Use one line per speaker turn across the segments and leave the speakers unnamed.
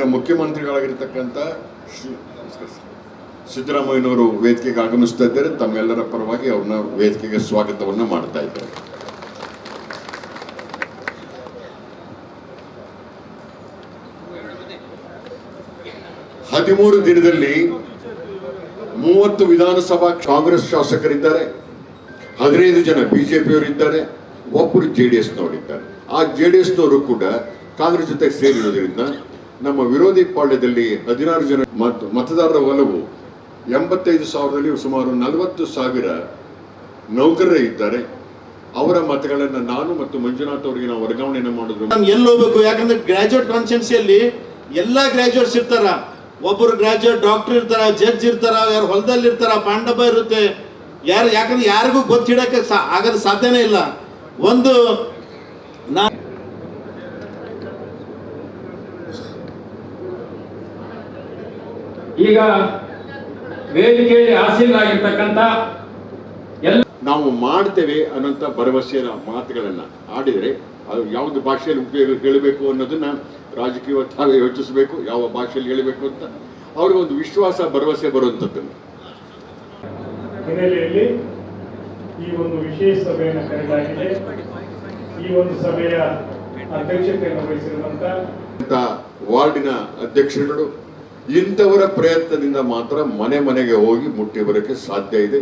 ಮಾನ್ಯ ಮುಖ್ಯಮಂತ್ರಿಗಳಾಗಿರ್ತಕ್ಕಂಥ ಸಿದ್ದರಾಮಯ್ಯನವರು ವೇದಿಕೆಗೆ ಆಗಮಿಸ್ತಾ ಇದ್ದಾರೆ. ತಮ್ಮೆಲ್ಲರ ಪರವಾಗಿ ಅವ್ರನ್ನ ವೇದಿಕೆಗೆ ಸ್ವಾಗತವನ್ನು ಮಾಡ್ತಾ ಇದ್ದಾರೆ. ಹದಿಮೂರು ದಿನದಲ್ಲಿ 30 ವಿಧಾನಸಭಾ ಕಾಂಗ್ರೆಸ್ ಶಾಸಕರಿದ್ದಾರೆ, 15 ಜನ ಬಿಜೆಪಿಯವರಿದ್ದಾರೆ, ಒಬ್ಬರು JDSನವರಿದ್ದಾರೆ. ಆ JDSನವರು ಕೂಡ ಕಾಂಗ್ರೆಸ್ ಜೊತೆ ಸೇರಿರುವುದರಿಂದ ನಮ್ಮ ವಿರೋಧಿ ಪಾಳ್ಯದಲ್ಲಿ 16 ಜನ ಮತದಾರರ ಒಲವು 85,000ರಲ್ಲಿ ಸುಮಾರು 40,000 ನೌಕರರೇ ಇದ್ದಾರೆ. ಅವರ ಮತಗಳನ್ನು ನಾನು ಮತ್ತು ಮಂಜುನಾಥ್ ಅವರಿಗೆ ನಾವು ವರ್ಗಾವಣೆಯನ್ನು ಮಾಡಿದ್ರು.
ಎಲ್ಲಿ ಹೋಗ್ಬೇಕು? ಯಾಕಂದ್ರೆ ಗ್ರಾಜುಯೇಟ್ ಕಾನ್ಸ್ಟಿಟ್ಯೂನ್ಸಿಯಲ್ಲಿ ಎಲ್ಲ ಗ್ರಾಜುಯೇಟ್ಸ್ ಇರ್ತಾರ. ಒಬ್ಬರು ಗ್ರಾಜುಯೇಟ್ ಡಾಕ್ಟರ್ ಇರ್ತಾರ, ಜಡ್ಜ್ ಇರ್ತಾರ, ಯಾರು ಹೊಲದಲ್ಲಿ ಇರ್ತಾರ, ಪಾಂಡವ ಇರುತ್ತೆ. ಯಾಕಂದ್ರೆ ಯಾರಿಗೂ ಗೊತ್ತಿಡಕ್ಕೆ ಆಗದ ಸಾಧ್ಯನೇ ಇಲ್ಲ. ಒಂದು
ಈಗ ವೇದಿಕೆಯಲ್ಲಿ ಆಸೀನರಾಗಿರ್ತಕ್ಕಂಥ
ನಾವು ಮಾಡ್ತೇವೆ ಅನ್ನೋಂಥ ಭರವಸೆಯ ಮಾತುಗಳನ್ನ ಆಡಿದರೆ ಅದು ಯಾವ್ದು ಭಾಷೆಯಲ್ಲಿ ಉಪಯೋಗ ಹೇಳಬೇಕು ಅನ್ನೋದನ್ನ ರಾಜಕೀಯ ತಾವೇ ಯೋಚಿಸಬೇಕು, ಯಾವ ಭಾಷೆಯಲ್ಲಿ ಹೇಳಬೇಕು ಅಂತ ಅವ್ರಿಗೆ ಒಂದು ವಿಶ್ವಾಸ ಭರವಸೆ ಬರುವಂಥದ್ದನ್ನು.
ಹಿನ್ನೆಲೆಯಲ್ಲಿ ಈ ಒಂದು ವಿಶೇಷ ಸಭೆಯನ್ನು ಕರೆಯಲಾಗಿದೆ. ಈ ಒಂದು ಸಭೆಯ ಅಧ್ಯಕ್ಷತೆಯನ್ನು ವಹಿಸಿರುವಂತ
ವಾರ್ಡಿನ ಅಧ್ಯಕ್ಷರುಗಳು ಇಂಥವರ ಪ್ರಯತ್ನದಿಂದ ಮಾತ್ರ ಮನೆ ಮನೆಗೆ ಹೋಗಿ ಮುಟ್ಟಿ ಬರೋಕ್ಕೆ ಸಾಧ್ಯ ಇದೆ.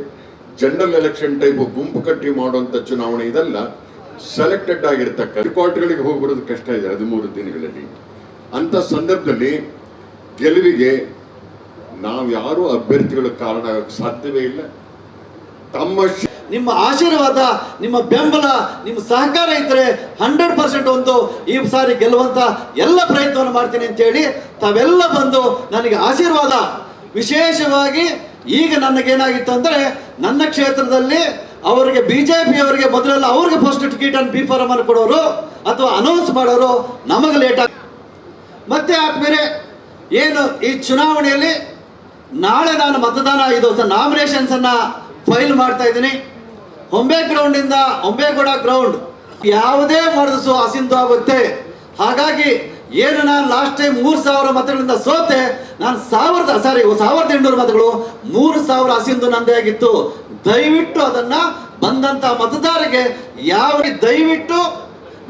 ಜನರಲ್ ಎಲೆಕ್ಷನ್ ಟೈಪ್ ಗುಂಪು ಕಟ್ಟಿ ಮಾಡುವಂತ ಚುನಾವಣೆ ಇದಲ್ಲ. ಸೆಲೆಕ್ಟೆಡ್ ಆಗಿರ್ತಕ್ಕ ರಿಪಾರ್ಟ್ಗಳಿಗೆ ಹೋಗಿ ಬರೋದು ಕಷ್ಟ ಇದೆ 13 ದಿನಗಳಲ್ಲಿ. ಅಂತ ಸಂದರ್ಭದಲ್ಲಿ ಗೆಲುವಿಗೆ ನಾವು ಯಾರು ಅಭ್ಯರ್ಥಿಗಳ ಕಾರಣ ಸಾಧ್ಯವೇ ಇಲ್ಲ.
ನಿಮ್ಮ ಆಶೀರ್ವಾದ, ನಿಮ್ಮ ಬೆಂಬಲ, ನಿಮ್ಮ ಸಹಕಾರ ಇದ್ರೆ 100% ಒಂದು ಈ ಸಾರಿ ಗೆಲ್ಲುವಂತ ಎಲ್ಲ ಪ್ರಯತ್ನವನ್ನು ಮಾಡ್ತೀನಿ ಅಂತ ಹೇಳಿ ತಾವೆಲ್ಲ ಬಂದು ನನಗೆ ಆಶೀರ್ವಾದ. ವಿಶೇಷವಾಗಿ ಈಗ ನನಗೇನಾಗಿತ್ತು ಅಂದ್ರೆ ನನ್ನ ಕ್ಷೇತ್ರದಲ್ಲಿ ಅವರಿಗೆ ಬಿಜೆಪಿ ಅವರಿಗೆ ಮೊದಲೆಲ್ಲ ಅವ್ರಿಗೆ ಫಸ್ಟ್ ಟಿಕೆಟ್ ಅನ್ನು B-Pharm ಅನ್ನು ಕೊಡೋರು ಅಥವಾ ಅನೌನ್ಸ್ ಮಾಡೋರು, ನಮಗೆ ಲೇಟ್ ಆಗ. ಮತ್ತೆ ಆದ್ಮೇಲೆ ಏನು ಈ ಚುನಾವಣೆಯಲ್ಲಿ ನಾಳೆ ನಾನು ಮತದಾನ ಇದು ನಾಮಿನೇಷನ್ಸ್ ಅನ್ನ ಫೈಲ್ ಮಾಡ್ತಾ ಇದ್ದೀನಿ. ಹೊಂಬೇಗೌಡ ಗ್ರೌಂಡ್ ಯಾವುದೇ ಮರದಿಸು ಅಸಿಂಧು ಆಗುತ್ತೆ. ಹಾಗಾಗಿ ಏನು ನಾನು ಲಾಸ್ಟ್ ಟೈಮ್ 3,000 ಮತಗಳಿಂದ ಸೋತೆ, ನಾನು 1,800 ಮತಗಳು, 3,000 ಅಸಿಂಧು ನಂದೇ ಆಗಿತ್ತು. ದಯವಿಟ್ಟು ಅದನ್ನ ಬಂದಂತ ಮತದಾರರಿಗೆ ದಯವಿಟ್ಟು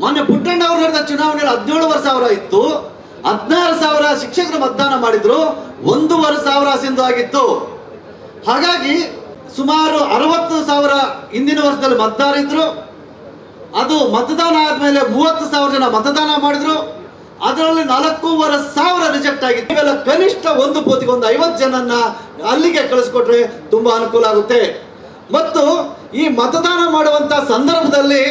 ಮೊನ್ನೆ ಪುಟ್ಟಣ್ಣ ಅವರು ನಡೆದ ಚುನಾವಣೆಯಲ್ಲಿ 17,000 ಇತ್ತು, 16,000 ಶಿಕ್ಷಕರು ಮತದಾನ ಮಾಡಿದ್ರು, 1,500 ಅಸಿಂಧು ಆಗಿತ್ತು. ಹಾಗಾಗಿ ಸುಮಾರು 60,000 ಹಿಂದಿನ ವರ್ಷದಲ್ಲಿ ಮತದಾರರಿದ್ರು. ಅದು ಮತದಾನ ಆದ್ಮೇಲೆ 30,000 ಜನ ಮತದಾನ ಮಾಡಿದ್ರು. ಅದರಲ್ಲಿ 4,500 ರಿಜೆಕ್ಟ್ ಆಗಿತ್ತು. ಇವೆಲ್ಲ ಕನಿಷ್ಠ ಒಂದು ಬೂತಿಗೆ ಒಂದು 50 ಜನನ್ನ ಅಲ್ಲಿಗೆ ಕಳಿಸ್ಕೊಟ್ರೆ ತುಂಬಾ ಅನುಕೂಲ ಆಗುತ್ತೆ. ಮತ್ತು ಈ ಮತದಾನ ಮಾಡುವಂತ ಸಂದರ್ಭದಲ್ಲಿ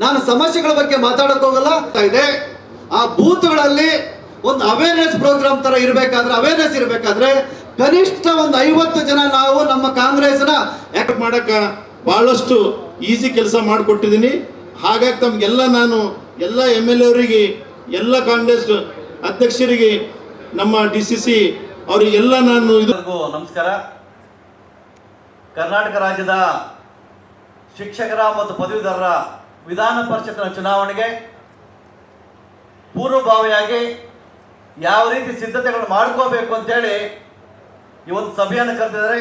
ನಾನು ಸಮಸ್ಯೆಗಳ ಬಗ್ಗೆ ಮಾತಾಡಕ್ ಹೋಗಲ್ಲ ಇದೆ. ಆ ಬೂತ್ಗಳಲ್ಲಿ ಒಂದು ಅವೇರ್ನೆಸ್ ಪ್ರೋಗ್ರಾಮ್ ತರ ಇರಬೇಕಾದ್ರೆ ಕನಿಷ್ಠ ಒಂದು 50 ಜನ ನಾವು ನಮ್ಮ ಕಾಂಗ್ರೆಸ್ನ ಆಕ್ಟ್ ಮಾಡಕ ಬಹಳಷ್ಟು ಈಸಿ ಕೆಲಸ ಮಾಡಿಕೊಟ್ಟಿದ್ದೀನಿ. ಹಾಗಾಗಿ ತಮ್ಗೆಲ್ಲ ನಾನು ಎಲ್ಲ MLA ಅವರಿಗೆ, ಎಲ್ಲ ಕಾಂಗ್ರೆಸ್ ಅಧ್ಯಕ್ಷರಿಗೆ, ನಮ್ಮ DCC ಅವರಿಗೆಲ್ಲ ನಾನು
ನಮಸ್ಕಾರ. ಕರ್ನಾಟಕ ರಾಜ್ಯದ ಶಿಕ್ಷಕರ ಮತ್ತು ಪದವೀಧರರ ವಿಧಾನ ಪರಿಷತ್ನ ಚುನಾವಣೆಗೆ ಪೂರ್ವಭಾವಿಯಾಗಿ ಯಾವ ರೀತಿ ಸಿದ್ಧತೆಗಳನ್ನು ಮಾಡ್ಕೋಬೇಕು ಅಂತೇಳಿ ಈ ಒಂದು ಸಭೆಯನ್ನು ಕರೆದಿದ್ದಾರೆ.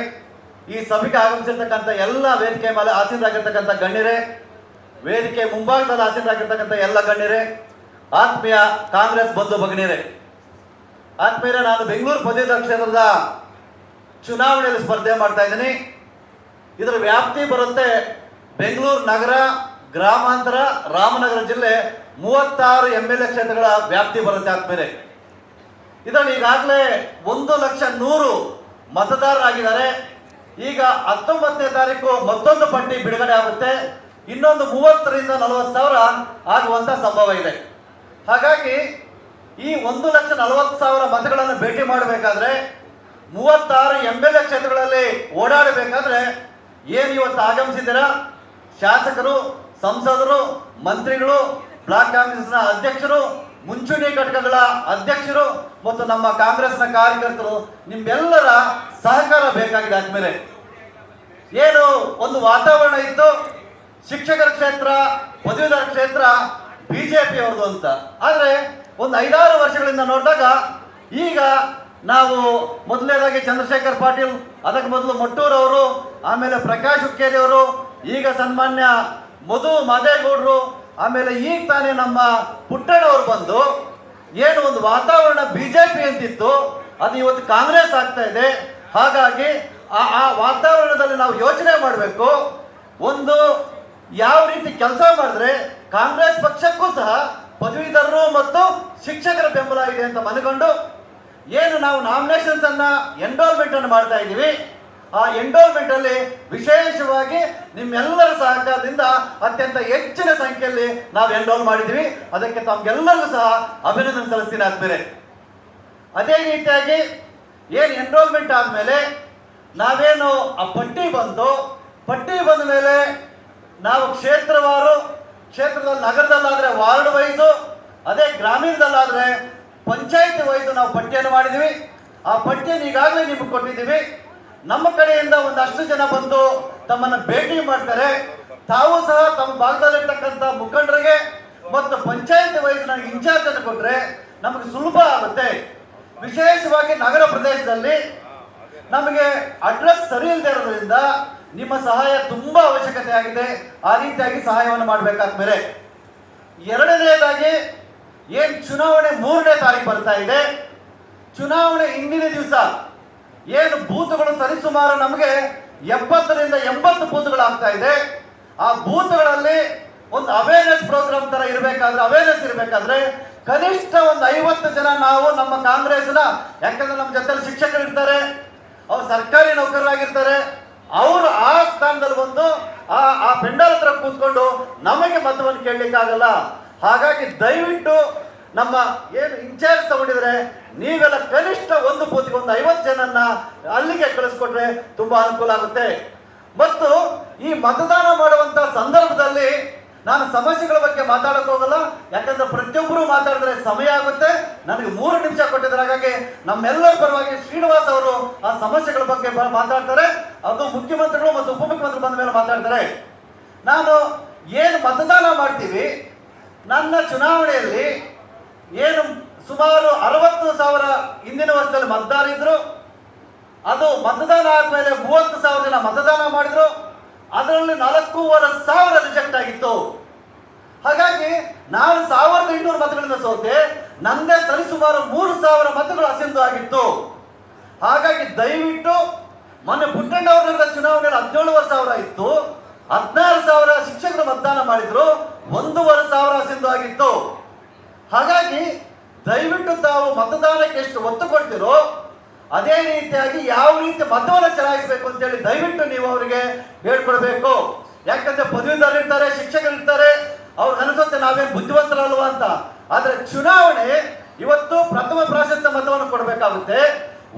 ಈ ಸಭೆಗೆ ಆಗಮಿಸಿರ್ತಕ್ಕಂಥ ಎಲ್ಲ ವೇದಿಕೆ ಮೇಲೆ ಆಸೀನರಾಗಿರ್ತಕ್ಕಂಥ ಗಣ್ಯರೇ, ವೇದಿಕೆ ಮುಂಭಾಗದಲ್ಲಿ ಆಸೀನರಾಗಿರ್ತಕ್ಕಂಥ ಎಲ್ಲ ಗಣ್ಯರೇ, ಆತ್ಮೀಯ ಕಾಂಗ್ರೆಸ್ ಬಂಧು ಭಗಿನಿಯರೇ, ಆತ್ಮೀಯ ನಾನು ಬೆಂಗಳೂರು ಪದವೀಧರ ಕ್ಷೇತ್ರದ ಚುನಾವಣೆಯಲ್ಲಿ ಸ್ಪರ್ಧೆ ಮಾಡ್ತಾ ಇದ್ದೀನಿ. ಇದರ ವ್ಯಾಪ್ತಿ ಬರುತ್ತೆ ಬೆಂಗಳೂರು ನಗರ, ಗ್ರಾಮಾಂತರ, ರಾಮನಗರ ಜಿಲ್ಲೆ 36 MLA ಕ್ಷೇತ್ರಗಳ ವ್ಯಾಪ್ತಿ ಬರುತ್ತೆ. ಆದ್ಮೇಲೆ ಇದರಲ್ಲಿ ಈಗಾಗಲೇ 1,100,000 ಮತದಾರರಾಗಿದ್ದಾರೆ. ಈಗ 19ನೇ ತಾರೀಕು ಮತ್ತೊಂದು ಪಟ್ಟಿ ಬಿಡುಗಡೆ ಆಗುತ್ತೆ. ಇನ್ನೊಂದು 30,000ರಿಂದ 40,000 ಆಗುವಂತ ಸಂಭವ ಇದೆ. ಹಾಗಾಗಿ ಈ 1,40,000 ಮತಗಳನ್ನು ಭೇಟಿ ಮಾಡಬೇಕಾದ್ರೆ 36 MLA ಕ್ಷೇತ್ರಗಳಲ್ಲಿ ಓಡಾಡಬೇಕಾದ್ರೆ ಏನು ಇವತ್ತು ಆಗಮಿಸಿದ್ದೀರಾ ಶಾಸಕರು, ಸಂಸದರು, ಮಂತ್ರಿಗಳು, ಬ್ಲಾಕ್ ಕಾಂಗ್ರೆಸ್ನ ಅಧ್ಯಕ್ಷರು, ಮುಂಚೂಣಿ ಘಟಕಗಳ ಅಧ್ಯಕ್ಷರು ಮತ್ತು ನಮ್ಮ ಕಾಂಗ್ರೆಸ್ನ ಕಾರ್ಯಕರ್ತರು, ನಿಮ್ಮೆಲ್ಲರ ಸಹಕಾರ ಬೇಕಾಗಿದೆ. ಆದ್ಮೇಲೆ ಏನು ಒಂದು ವಾತಾವರಣ ಇತ್ತು, ಶಿಕ್ಷಕರ ಕ್ಷೇತ್ರ, ಪದವೀಧರ ಕ್ಷೇತ್ರ ಬಿಜೆಪಿ ಅವ್ರದ್ದು ಅಂತ. ಆದ್ರೆ ಒಂದು 5-6 ವರ್ಷಗಳಿಂದ ನೋಡಿದಾಗ ಈಗ ನಾವು ಮೊದಲನೇದಾಗಿ ಚಂದ್ರಶೇಖರ್ ಪಾಟೀಲ್, ಅದಕ್ಕೆ ಮೊದಲು ಮೊಟ್ಟೂರವರು, ಆಮೇಲೆ ಪ್ರಕಾಶ್ ಹುಕ್ಕೇರಿ ಅವರು, ಈಗ ಸನ್ಮಾನ್ಯ ಮಧು ಮಾದೇಗೌಡರು, ಆಮೇಲೆ ಈಗ ತಾನೇ ನಮ್ಮ ಪುಟ್ಟಣ್ಣವರು ಬಂದು ಏನು ಒಂದು ವಾತಾವರಣ ಬಿಜೆಪಿ ಅಂತಿತ್ತು ಅದು ಇವತ್ತು ಕಾಂಗ್ರೆಸ್ ಆಗ್ತಾ ಇದೆ. ಹಾಗಾಗಿ ಆ ವಾತಾವರಣದಲ್ಲಿ ನಾವು ಯೋಚನೆ ಮಾಡಬೇಕು. ಒಂದು ಯಾವ ರೀತಿ ಕೆಲಸ ಮಾಡಿದ್ರೆ ಕಾಂಗ್ರೆಸ್ ಪಕ್ಷಕ್ಕೂ ಸಹ ಪದವೀಧರರು ಮತ್ತು ಶಿಕ್ಷಕರ ಬೆಂಬಲ ಇದೆ ಅಂತ ಮನಗೊಂಡು ಏನು ನಾವು ನಾಮಿನೇಷನ್ಸ್ ಅನ್ನ ಎನ್ರೋಲ್ಮೆಂಟ್ ಅನ್ನು ಮಾಡ್ತಾ ಇದ್ದೀವಿ. ಆ ಎನ್ರೋಲ್ಮೆಂಟ್ ಅಲ್ಲಿ ವಿಶೇಷವಾಗಿ ನಿಮ್ಮೆಲ್ಲರ ಸಹಕಾರದಿಂದ ಅತ್ಯಂತ ಹೆಚ್ಚಿನ ಸಂಖ್ಯೆಯಲ್ಲಿ ನಾವು ಎನ್ರೋಲ್ ಮಾಡಿದ್ವಿ. ಅದಕ್ಕೆ ತಮ್ಗೆಲ್ಲರಿಗೂ ಸಹ ಅಭಿನಂದನೆ ಸಲ್ಲಿಸ್ತೀನಿ ಆದ್ಮೇಲೆ. ಅದೇ ರೀತಿಯಾಗಿ ಏನು ಎನ್ರೋಲ್ಮೆಂಟ್ ಆದಮೇಲೆ ನಾವೇನು ಆ ಪಟ್ಟಿ ಬಂದ ಮೇಲೆ ನಾವು ಕ್ಷೇತ್ರವಾರು, ಕ್ಷೇತ್ರದಲ್ಲಿ ನಗರದಲ್ಲಾದರೆ ವಾರ್ಡ್ ವೈಸು, ಅದೇ ಗ್ರಾಮೀಣದಲ್ಲಾದರೆ ಪಂಚಾಯತ್ ವೈಸು ನಾವು ಪಟ್ಟಿಯನ್ನು ಮಾಡಿದ್ವಿ. ಆ ಪಟ್ಟಿಯನ್ನು ಈಗಾಗಲೇ ನಿಮಗೆ ಕೊಟ್ಟಿದ್ದೀವಿ. ನಮ್ಮ ಕಡೆಯಿಂದ ಒಂದಷ್ಟು ಜನ ಬಂದು ತಮ್ಮನ್ನು ಭೇಟಿ ಮಾಡ್ತಾರೆ. ತಾವು ಸಹ ತಮ್ಮ ಭಾಗದಲ್ಲಿರ್ತಕ್ಕಂಥ ಮುಖಂಡರಿಗೆ ಮತ್ತು ಪಂಚಾಯತ್ ವೈಸ್ ನನಗೆ ಇನ್ಚಾರ್ಜ್ ಅನ್ನು ಕೊಟ್ಟರೆ ನಮಗೆ ಸುಲಭ ಆಗುತ್ತೆ. ವಿಶೇಷವಾಗಿ ನಗರ ಪ್ರದೇಶದಲ್ಲಿ ನಮಗೆ ಅಡ್ರೆಸ್ ಸರಿ ಇಲ್ಲದೆ ಇರೋದ್ರಿಂದ ನಿಮ್ಮ ಸಹಾಯ ತುಂಬಾ ಅವಶ್ಯಕತೆ ಆಗಿದೆ. ಆ ರೀತಿಯಾಗಿ ಸಹಾಯವನ್ನು ಮಾಡಬೇಕಾದ್ಮೇಲೆ ಎರಡನೇದಾಗಿ ಏನು ಚುನಾವಣೆ 3ನೇ ತಾರೀಕು ಬರ್ತಾ ಇದೆ. ಚುನಾವಣೆ ಹಿಂದಿನ ದಿವಸ ಏನು ಬೂತ್ಗಳು ಸರಿಸುಮಾರು ನಮಗೆ 70ರಿಂದ 80 ಬೂತ್ಗಳಾಗ್ತಾ ಇದೆ. ಆ ಬೂತ್ಗಳಲ್ಲಿ ಒಂದು ಅವೇರ್ನೆಸ್ ಪ್ರೋಗ್ರಾಮ್ ತರ ಇರಬೇಕಾದ್ರೆ ಕನಿಷ್ಠ ಒಂದು 50 ಜನ ನಾವು ನಮ್ಮ ಕಾಂಗ್ರೆಸ್ನ, ಯಾಕಂದ್ರೆ ನಮ್ಮ ಜೊತೆಲಿ ಶಿಕ್ಷಕರು ಇರ್ತಾರೆ, ಅವ್ರು ಸರ್ಕಾರಿ ನೌಕರರಾಗಿರ್ತಾರೆ, ಅವರು ಆ ಸ್ಥಾನದಲ್ಲಿ ಬಂದು ಆ ಪೆಂಡಾಲ್ ಹತ್ರ ಕೂತ್ಕೊಂಡು ನಮಗೆ ಮತವನ್ನು ಕೇಳಲಿಕ್ಕಾಗಲ್ಲ. ಹಾಗಾಗಿ ದಯವಿಟ್ಟು ನಮ್ಮ ಏನು ಇನ್ಚಾರ್ಜ್ ತಗೊಂಡಿದ್ರೆ ನೀವೆಲ್ಲ ಕನಿಷ್ಠ ಒಂದು ಬೂತ್ಗೆ ಒಂದು 50 ಜನನ್ನ ಅಲ್ಲಿಗೆ ಕಳಿಸ್ಕೊಟ್ರೆ ತುಂಬಾ ಅನುಕೂಲ ಆಗುತ್ತೆ. ಮತ್ತು ಈ ಮತದಾನ ಮಾಡುವಂತ ಸಂದರ್ಭದಲ್ಲಿ ನಾನು ಸಮಸ್ಯೆಗಳ ಬಗ್ಗೆ ಮಾತಾಡಕ್ ಹೋಗಲ್ಲ, ಯಾಕಂದ್ರೆ ಪ್ರತಿಯೊಬ್ಬರು ಮಾತಾಡಿದ್ರೆ ಸಮಯ ಆಗುತ್ತೆ. ನನಗೆ 3 ನಿಮಿಷ ಕೊಟ್ಟಿದ್ದಾರೆ. ಹಾಗಾಗಿ ನಮ್ಮೆಲ್ಲರ ಪರವಾಗಿ ಶ್ರೀನಿವಾಸ್ ಅವರು ಆ ಸಮಸ್ಯೆಗಳ ಬಗ್ಗೆ ಮಾತಾಡ್ತಾರೆ. ಅದು ಮುಖ್ಯಮಂತ್ರಿಗಳು ಮತ್ತು ಉಪಮುಖ್ಯಮಂತ್ರಿ ಬಂದ ಮೇಲೆ ಮಾತಾಡ್ತಾರೆ. ನಾನು ಏನು ಮತದಾನ ಮಾಡ್ತೀವಿ, ನನ್ನ ಚುನಾವಣೆಯಲ್ಲಿ ಏನು ಸುಮಾರು 60,000 ಹಿಂದಿನ ವರ್ಷದಲ್ಲಿ ಮತದಾರರಿದ್ರು. ಅದು ಮತದಾನ ಆದ್ಮೇಲೆ 30,000 ಜನ ಮತದಾನ ಮಾಡಿದ್ರು. ಅದರಲ್ಲಿ 4,500 ರಿಜೆಕ್ಟ್ ಆಗಿತ್ತು. ಹಾಗಾಗಿ ನಾನು 1,800 ಮತಗಳಿಂದ ಸೋತೆ. ನಂದೇ ಸರಿಸುಮಾರು 3,000 ಮತಗಳು ಅಸಿಂಧು ಆಗಿತ್ತು. ಹಾಗಾಗಿ ದಯವಿಟ್ಟು ಮೊನ್ನೆ ಪುಟ್ಟಣ್ಣವರ ಚುನಾವಣೆಯಲ್ಲಿ 17,000 ಇತ್ತು, 16,000 ಶಿಕ್ಷಕರು ಮತದಾನ ಮಾಡಿದ್ರು, 1,500 ಅಸಿಂಧು ಆಗಿತ್ತು. ಹಾಗಾಗಿ ದಯವಿಟ್ಟು ತಾವು ಮತದಾನಕ್ಕೆ ಎಷ್ಟು ಒತ್ತು ಕೊಡ್ತಿರೋ ಅದೇ ರೀತಿಯಾಗಿ ಯಾವ ರೀತಿ ಮತವನ್ನು ಚಲಾಯಿಸಬೇಕು ಅಂತೇಳಿ ದಯವಿಟ್ಟು ನೀವು ಅವರಿಗೆ ಹೇಳ್ಕೊಡ್ಬೇಕು. ಯಾಕಂದ್ರೆ ಪದವೀಧರರು ಇರ್ತಾರೆ, ಶಿಕ್ಷಕರು ಇರ್ತಾರೆ, ಅವ್ರಿಗೆ ಅನಿಸುತ್ತೆ ನಾವೇನು ಬುದ್ಧಿವಂತರಲ್ವಾ ಅಂತ. ಆದ್ರೆ ಚುನಾವಣೆ ಇವತ್ತು ಪ್ರಥಮ ಪ್ರಾಶಸ್ತ್ಯ ಮತವನ್ನು ಕೊಡಬೇಕಾಗುತ್ತೆ.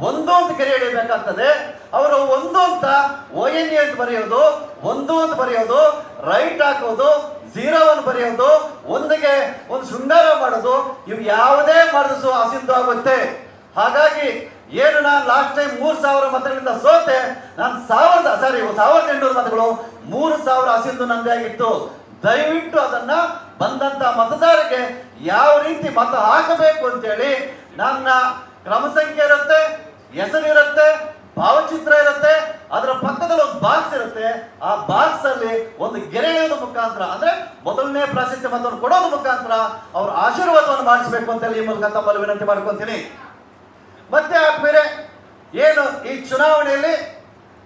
1 ಅಂತ ಕೆರೆ ಹಿಡಿಯಬೇಕಾಗ್ತದೆ. ಅವರು 1 ಅಂತ ONE ಅಂತ ಬರೆಯೋದು, 1 ಅಂತ ಬರೆಯೋದು, ರೈಟ್ ಹಾಕೋದು, 0 ಅನ್ನು ಬರೆಯೋದು, 1ಗೆ ಒಂದು ಶೃಂಗಾರ ಮಾಡೋದು, ಇವು ಯಾವುದೇ ಮಾಡಿದ್ರು ಅಸಿಂಧು ಆಗುತ್ತೆ. ಹಾಗಾಗಿ ಏನು ನಾನು ಲಾಸ್ಟ್ ಟೈಮ್ 3,000 ಮತಗಳಿಂದ ಸೋತೆ, ನಾನು 1,800 ಮತಗಳು, 3,000 ಅಸಿಂಧು ನಂದೇ ಆಗಿತ್ತು. ದಯವಿಟ್ಟು ಅದನ್ನ ಬಂದಂತ ಮತದಾರರಿಗೆ ಯಾವ ರೀತಿ ಮತ ಹಾಕಬೇಕು ಅಂತೇಳಿ ನನ್ನ ಕ್ರಮ ಸಂಖ್ಯೆ ಇರುತ್ತೆ, ಹೆಸರಿರುತ್ತೆ, ಭಾವಚಿತ್ರ ಇರುತ್ತೆ, ಅದರ ಪಕ್ಕದಲ್ಲಿ ಒಂದು ಬಾಕ್ಸ್ ಇರುತ್ತೆ. ಆ ಬಾಕ್ಸ್ ಅಲ್ಲಿ ಒಂದು ಗೆರೆ ಎಳೆಯೋದು ಮುಖಾಂತರ, ಅಂದ್ರೆ ಮೊದಲನೇ ಪ್ರಾಶಸ್ತ್ಯ ಮತವನ್ನು ಕೊಡೋದು ಮುಖಾಂತರ ಅವ್ರ ಆಶೀರ್ವಾದವನ್ನು ಮಾಡಿಸಬೇಕು ಅಂತೇಳಿ ಈ ಮೂಲಕ ತಮ್ಮಲ್ಲಿ ವಿನಂತಿ ಮಾಡ್ಕೊಂತೀನಿ. ಮತ್ತೆ ಆದ್ಮೇಲೆ ಏನು ಈ ಚುನಾವಣೆಯಲ್ಲಿ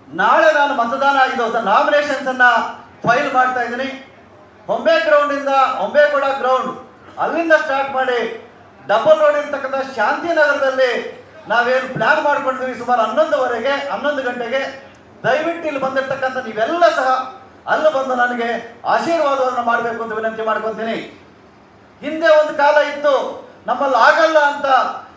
ನಾಳೆ ನಾನು ಮತದಾನ ಆಗಿದ್ದು ನಾಮಿನೇಷನ್ಸ್ ಅನ್ನ ಫೈಲ್ ಮಾಡ್ತಾ ಇದ್ದೀನಿ. ಹೊಂಬೆ ಗ್ರೌಂಡ್ ಇಂದ ಹೊಂಬೇಗೌಡ ಗ್ರೌಂಡ್ ಅಲ್ಲಿಂದ ಸ್ಟಾರ್ಟ್ ಮಾಡಿ ಡಬಲ್ ರೋಡ್ ಇರ್ತಕ್ಕಂಥ ಶಾಂತಿನಗರದಲ್ಲಿ ನಾವೇನು ಪ್ಲಾನ್ ಮಾಡ್ಕೊಂಡಿದ್ವಿ ಸುಮಾರು 11 ಗಂಟೆಗೆ. ದಯವಿಟ್ಟು ಇಲ್ಲಿ ಬಂದಿರ್ತಕ್ಕಂಥ ನೀವೆಲ್ಲ ಸಹ ಅಲ್ಲಿ ಬಂದು ನನಗೆ ಆಶೀರ್ವಾದವನ್ನು ಮಾಡಬೇಕು ಅಂತ ವಿನಂತಿ ಮಾಡ್ಕೊತೀನಿ. ಹಿಂದೆ ಒಂದು ಕಾಲ ಇತ್ತು ನಮ್ಮಲ್ಲಿ ಆಗಲ್ಲ ಅಂತ,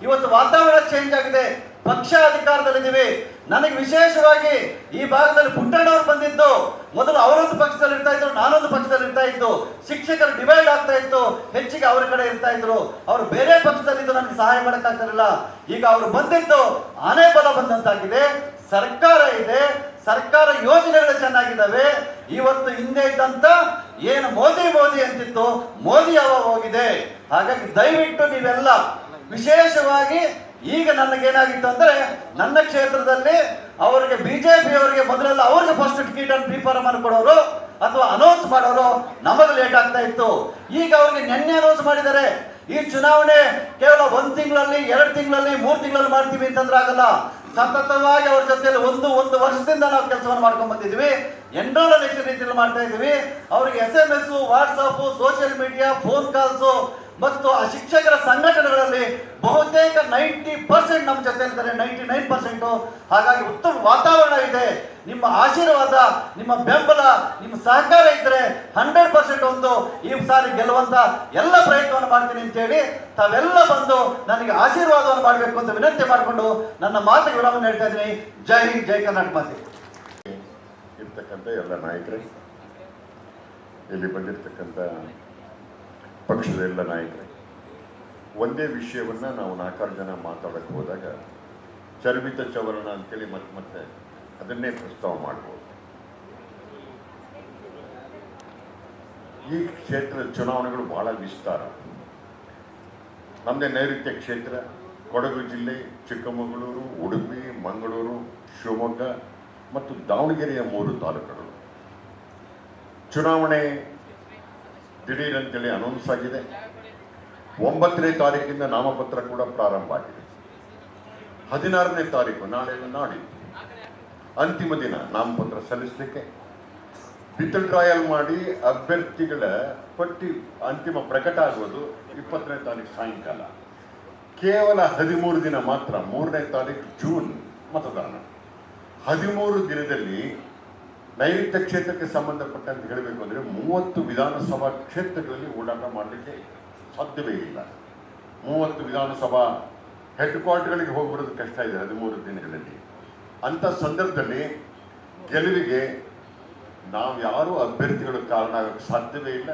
ಇವತ್ತು ವಾತಾವರಣ ಚೇಂಜ್ ಆಗಿದೆ, ಪಕ್ಷ ಅಧಿಕಾರದಲ್ಲಿದ್ದೀವಿ. ನನಗೆ ವಿಶೇಷವಾಗಿ ಈ ಭಾಗದಲ್ಲಿ ಪುಟ್ಟಣ್ಣವ್ರು ಬಂದಿದ್ದು, ಮೊದಲು ಅವರೊಂದು ಪಕ್ಷದಲ್ಲಿ ಇರ್ತಾ ಇದ್ರು, ನಾನೊಂದು ಪಕ್ಷದಲ್ಲಿ ಇರ್ತಾ ಇದ್ದು, ಶಿಕ್ಷಕರು ಡಿವೈಡ್ ಆಗ್ತಾ ಇತ್ತು, ಹೆಚ್ಚಿಗೆ ಅವರ ಕಡೆ ಇರ್ತಾ ಇದ್ರು, ಅವರು ಬೇರೆ ಪಕ್ಷದಲ್ಲಿದ್ದು ನನಗೆ ಸಹಾಯ ಮಾಡೋಕ್ಕಾಗ್ತಿರಲಿಲ್ಲ. ಈಗ ಅವರು ಬಂದಿದ್ದು ಆನೆ ಬಲ ಬಂದಂತಾಗಿದೆ, ಸರ್ಕಾರ ಇದೆ, ಸರ್ಕಾರ ಯೋಜನೆಗಳು ಚೆನ್ನಾಗಿದ್ದಾವೆ. ಇವತ್ತು ಹಿಂದೆ ಇದ್ದಂತ ಏನು ಮೋದಿ ಅಂತಿತ್ತು, ಮೋದಿ ಹೋಗಿದೆ. ಹಾಗಾಗಿ ದಯವಿಟ್ಟು ನೀವೆಲ್ಲ ವಿಶೇಷವಾಗಿ ಈಗ ನನಗೇನಾಗಿತ್ತು ಅಂದ್ರೆ ನನ್ನ ಕ್ಷೇತ್ರದಲ್ಲಿ ಅವರಿಗೆ ಬಿಜೆಪಿ ಅವರಿಗೆ ಮೊದಲೆಲ್ಲ ಅವ್ರಿಗೆ ಫಸ್ಟ್ ಟಿಕೆಟ್ ಅನ್ನು ಪ್ರಿಫರ್ ಮಾಡಿ ಕೊಡೋರು ಅಥವಾ ಅನೌನ್ಸ್ ಮಾಡೋರು, ನಮಗೆ ಲೇಟ್ ಆಗ್ತಾ ಇತ್ತು. ಈಗ ಅವ್ರಿಗೆ ನಿನ್ನೆ ಅನೌನ್ಸ್ ಮಾಡಿದ್ದಾರೆ. ಈ ಚುನಾವಣೆ ಕೇವಲ 1 ತಿಂಗಳಲ್ಲಿ 2 ತಿಂಗಳಲ್ಲಿ 3 ತಿಂಗಳಲ್ಲಿ ಮಾಡ್ತೀವಿ ಅಂತಂದ್ರೆ ಆಗಲ್ಲ. ಸತತವಾಗಿ ಅವ್ರ ಜೊತೆಯಲ್ಲಿ ಒಂದು ವರ್ಷದಿಂದ ನಾವು ಕೆಲಸವನ್ನು ಮಾಡ್ಕೊಂಡ್ ಬಂದಿದ್ವಿ. ಎನ್ರೋಲ್ ಹೆಚ್ಚು ರೀತಿಯಲ್ಲಿ ಮಾಡ್ತಾ ಇದ್ವಿ. ಅವ್ರಿಗೆ SMS, WhatsApp, social media, phone calls ಮತ್ತು ಆ ಶಿಕ್ಷಕರ ಸಂಘಟನೆಗಳಲ್ಲಿ ಬಹುತೇಕ 90% ನಮ್ಮ ಜೊತೆ ಇದ್ದಾರೆ, 99%. ಹಾಗಾಗಿ ಉತ್ತಮ ವಾತಾವರಣ ಇದೆ. ನಿಮ್ಮ ಆಶೀರ್ವಾದ, ನಿಮ್ಮ ಬೆಂಬಲ, ನಿಮ್ಮ ಸಹಕಾರ ಇದ್ದರೆ 100% ಒಂದು ಈ ಸಾರಿ ಗೆಲ್ಲುವಂತ ಎಲ್ಲ ಪ್ರಯತ್ನವನ್ನು ಮಾಡ್ತೀನಿ ಅಂತೇಳಿ ತಾವೆಲ್ಲ ಬಂದು ನನಗೆ ಆಶೀರ್ವಾದವನ್ನು ಮಾಡಬೇಕು ಅಂತ ವಿನಂತಿ ಮಾಡಿಕೊಂಡು ನನ್ನ ಮಾತಿಗೆ ವಿರಾಮ ಹೇಳ್ತಾ ಇದ್ದೀನಿ. ಜೈ ಹಿಂದ್, ಜೈ ಕರ್ನಾಟಕ ಮಾತೆ.
ಇರ್ತಕ್ಕಂಥ ಎಲ್ಲ ನಾಯಕರೇ, ಇಲ್ಲಿ ಬಂದಿರತಕ್ಕಂಥ ಪಕ್ಷದ ಎಲ್ಲ ನಾಯಕರೇ, ಒಂದೇ ವಿಷಯವನ್ನ ನಾವು 4 ಜನ ಮಾತಾಡಕ್ಕೆ ಹೋದಾಗ ಚರ್ಮಿತ ಚವರಣ ಅಂತೇಳಿ ಮತ್ತೆ ಅದನ್ನೇ ಪ್ರಸ್ತಾವ ಮಾಡ್ಬೋದು. ಈ ಕ್ಷೇತ್ರದ ಚುನಾವಣೆಗಳು ಬಹಳ ವಿಸ್ತಾರ. ನಮ್ಮದೇ ನೈಋತ್ಯ ಕ್ಷೇತ್ರ, ಕೊಡಗು ಜಿಲ್ಲೆ, ಚಿಕ್ಕಮಗಳೂರು, ಉಡುಪಿ, ಮಂಗಳೂರು, ಶಿವಮೊಗ್ಗ ಮತ್ತು ದಾವಣಗೆರೆಯ 3 ತಾಲೂಕುಗಳು. ಚುನಾವಣೆ ದಿಢೀರಂತೇಳಿ ಅನೌನ್ಸ್ ಆಗಿದೆ. 9ನೇ ತಾರೀಕಿಂದ ನಾಮಪತ್ರ ಕೂಡ ಪ್ರಾರಂಭ ಆಗಿದೆ. 16ನೇ ತಾರೀಕು ನಾಡಿದ್ದು ಅಂತಿಮ ದಿನ ನಾಮಪತ್ರ ಸಲ್ಲಿಸಲಿಕ್ಕೆ. ವಿತ್ ಡ್ರಾಯಲ್ ಮಾಡಿ ಅಭ್ಯರ್ಥಿಗಳ ಪಟ್ಟಿ ಅಂತಿಮ ಪ್ರಕಟ ಆಗುವುದು 20ನೇ ತಾರೀಕು ಸಾಯಂಕಾಲ. ಕೇವಲ 13 ದಿನ ಮಾತ್ರ, 3ನೇ ತಾರೀಕು ಜೂನ್ ಮತದಾನ. 13 ದಿನದಲ್ಲಿ ನೈಋತ್ಯ ಕ್ಷೇತ್ರಕ್ಕೆ ಸಂಬಂಧಪಟ್ಟಂತೆ ಹೇಳಬೇಕು ಅಂದರೆ 30 ವಿಧಾನಸಭಾ ಕ್ಷೇತ್ರಗಳಲ್ಲಿ ಓಡಾಟ ಮಾಡಲಿಕ್ಕೆ ಸಾಧ್ಯವೇ ಇಲ್ಲ. 30 ವಿಧಾನಸಭಾ ಹೆಡ್ ಕ್ವಾರ್ಟರ್ಗಳಿಗೆ ಹೋಗ್ಬರೋದು ಕಷ್ಟ ಇದೆ 13 ದಿನಗಳಲ್ಲಿ. ಅಂಥ ಸಂದರ್ಭದಲ್ಲಿ ಗೆಲುವಿಗೆ ನಾವು ಯಾರೂ ಅಭ್ಯರ್ಥಿಗಳು ಕಾರಣ ಆಗೋಕ್ಕೆ ಸಾಧ್ಯವೇ ಇಲ್ಲ.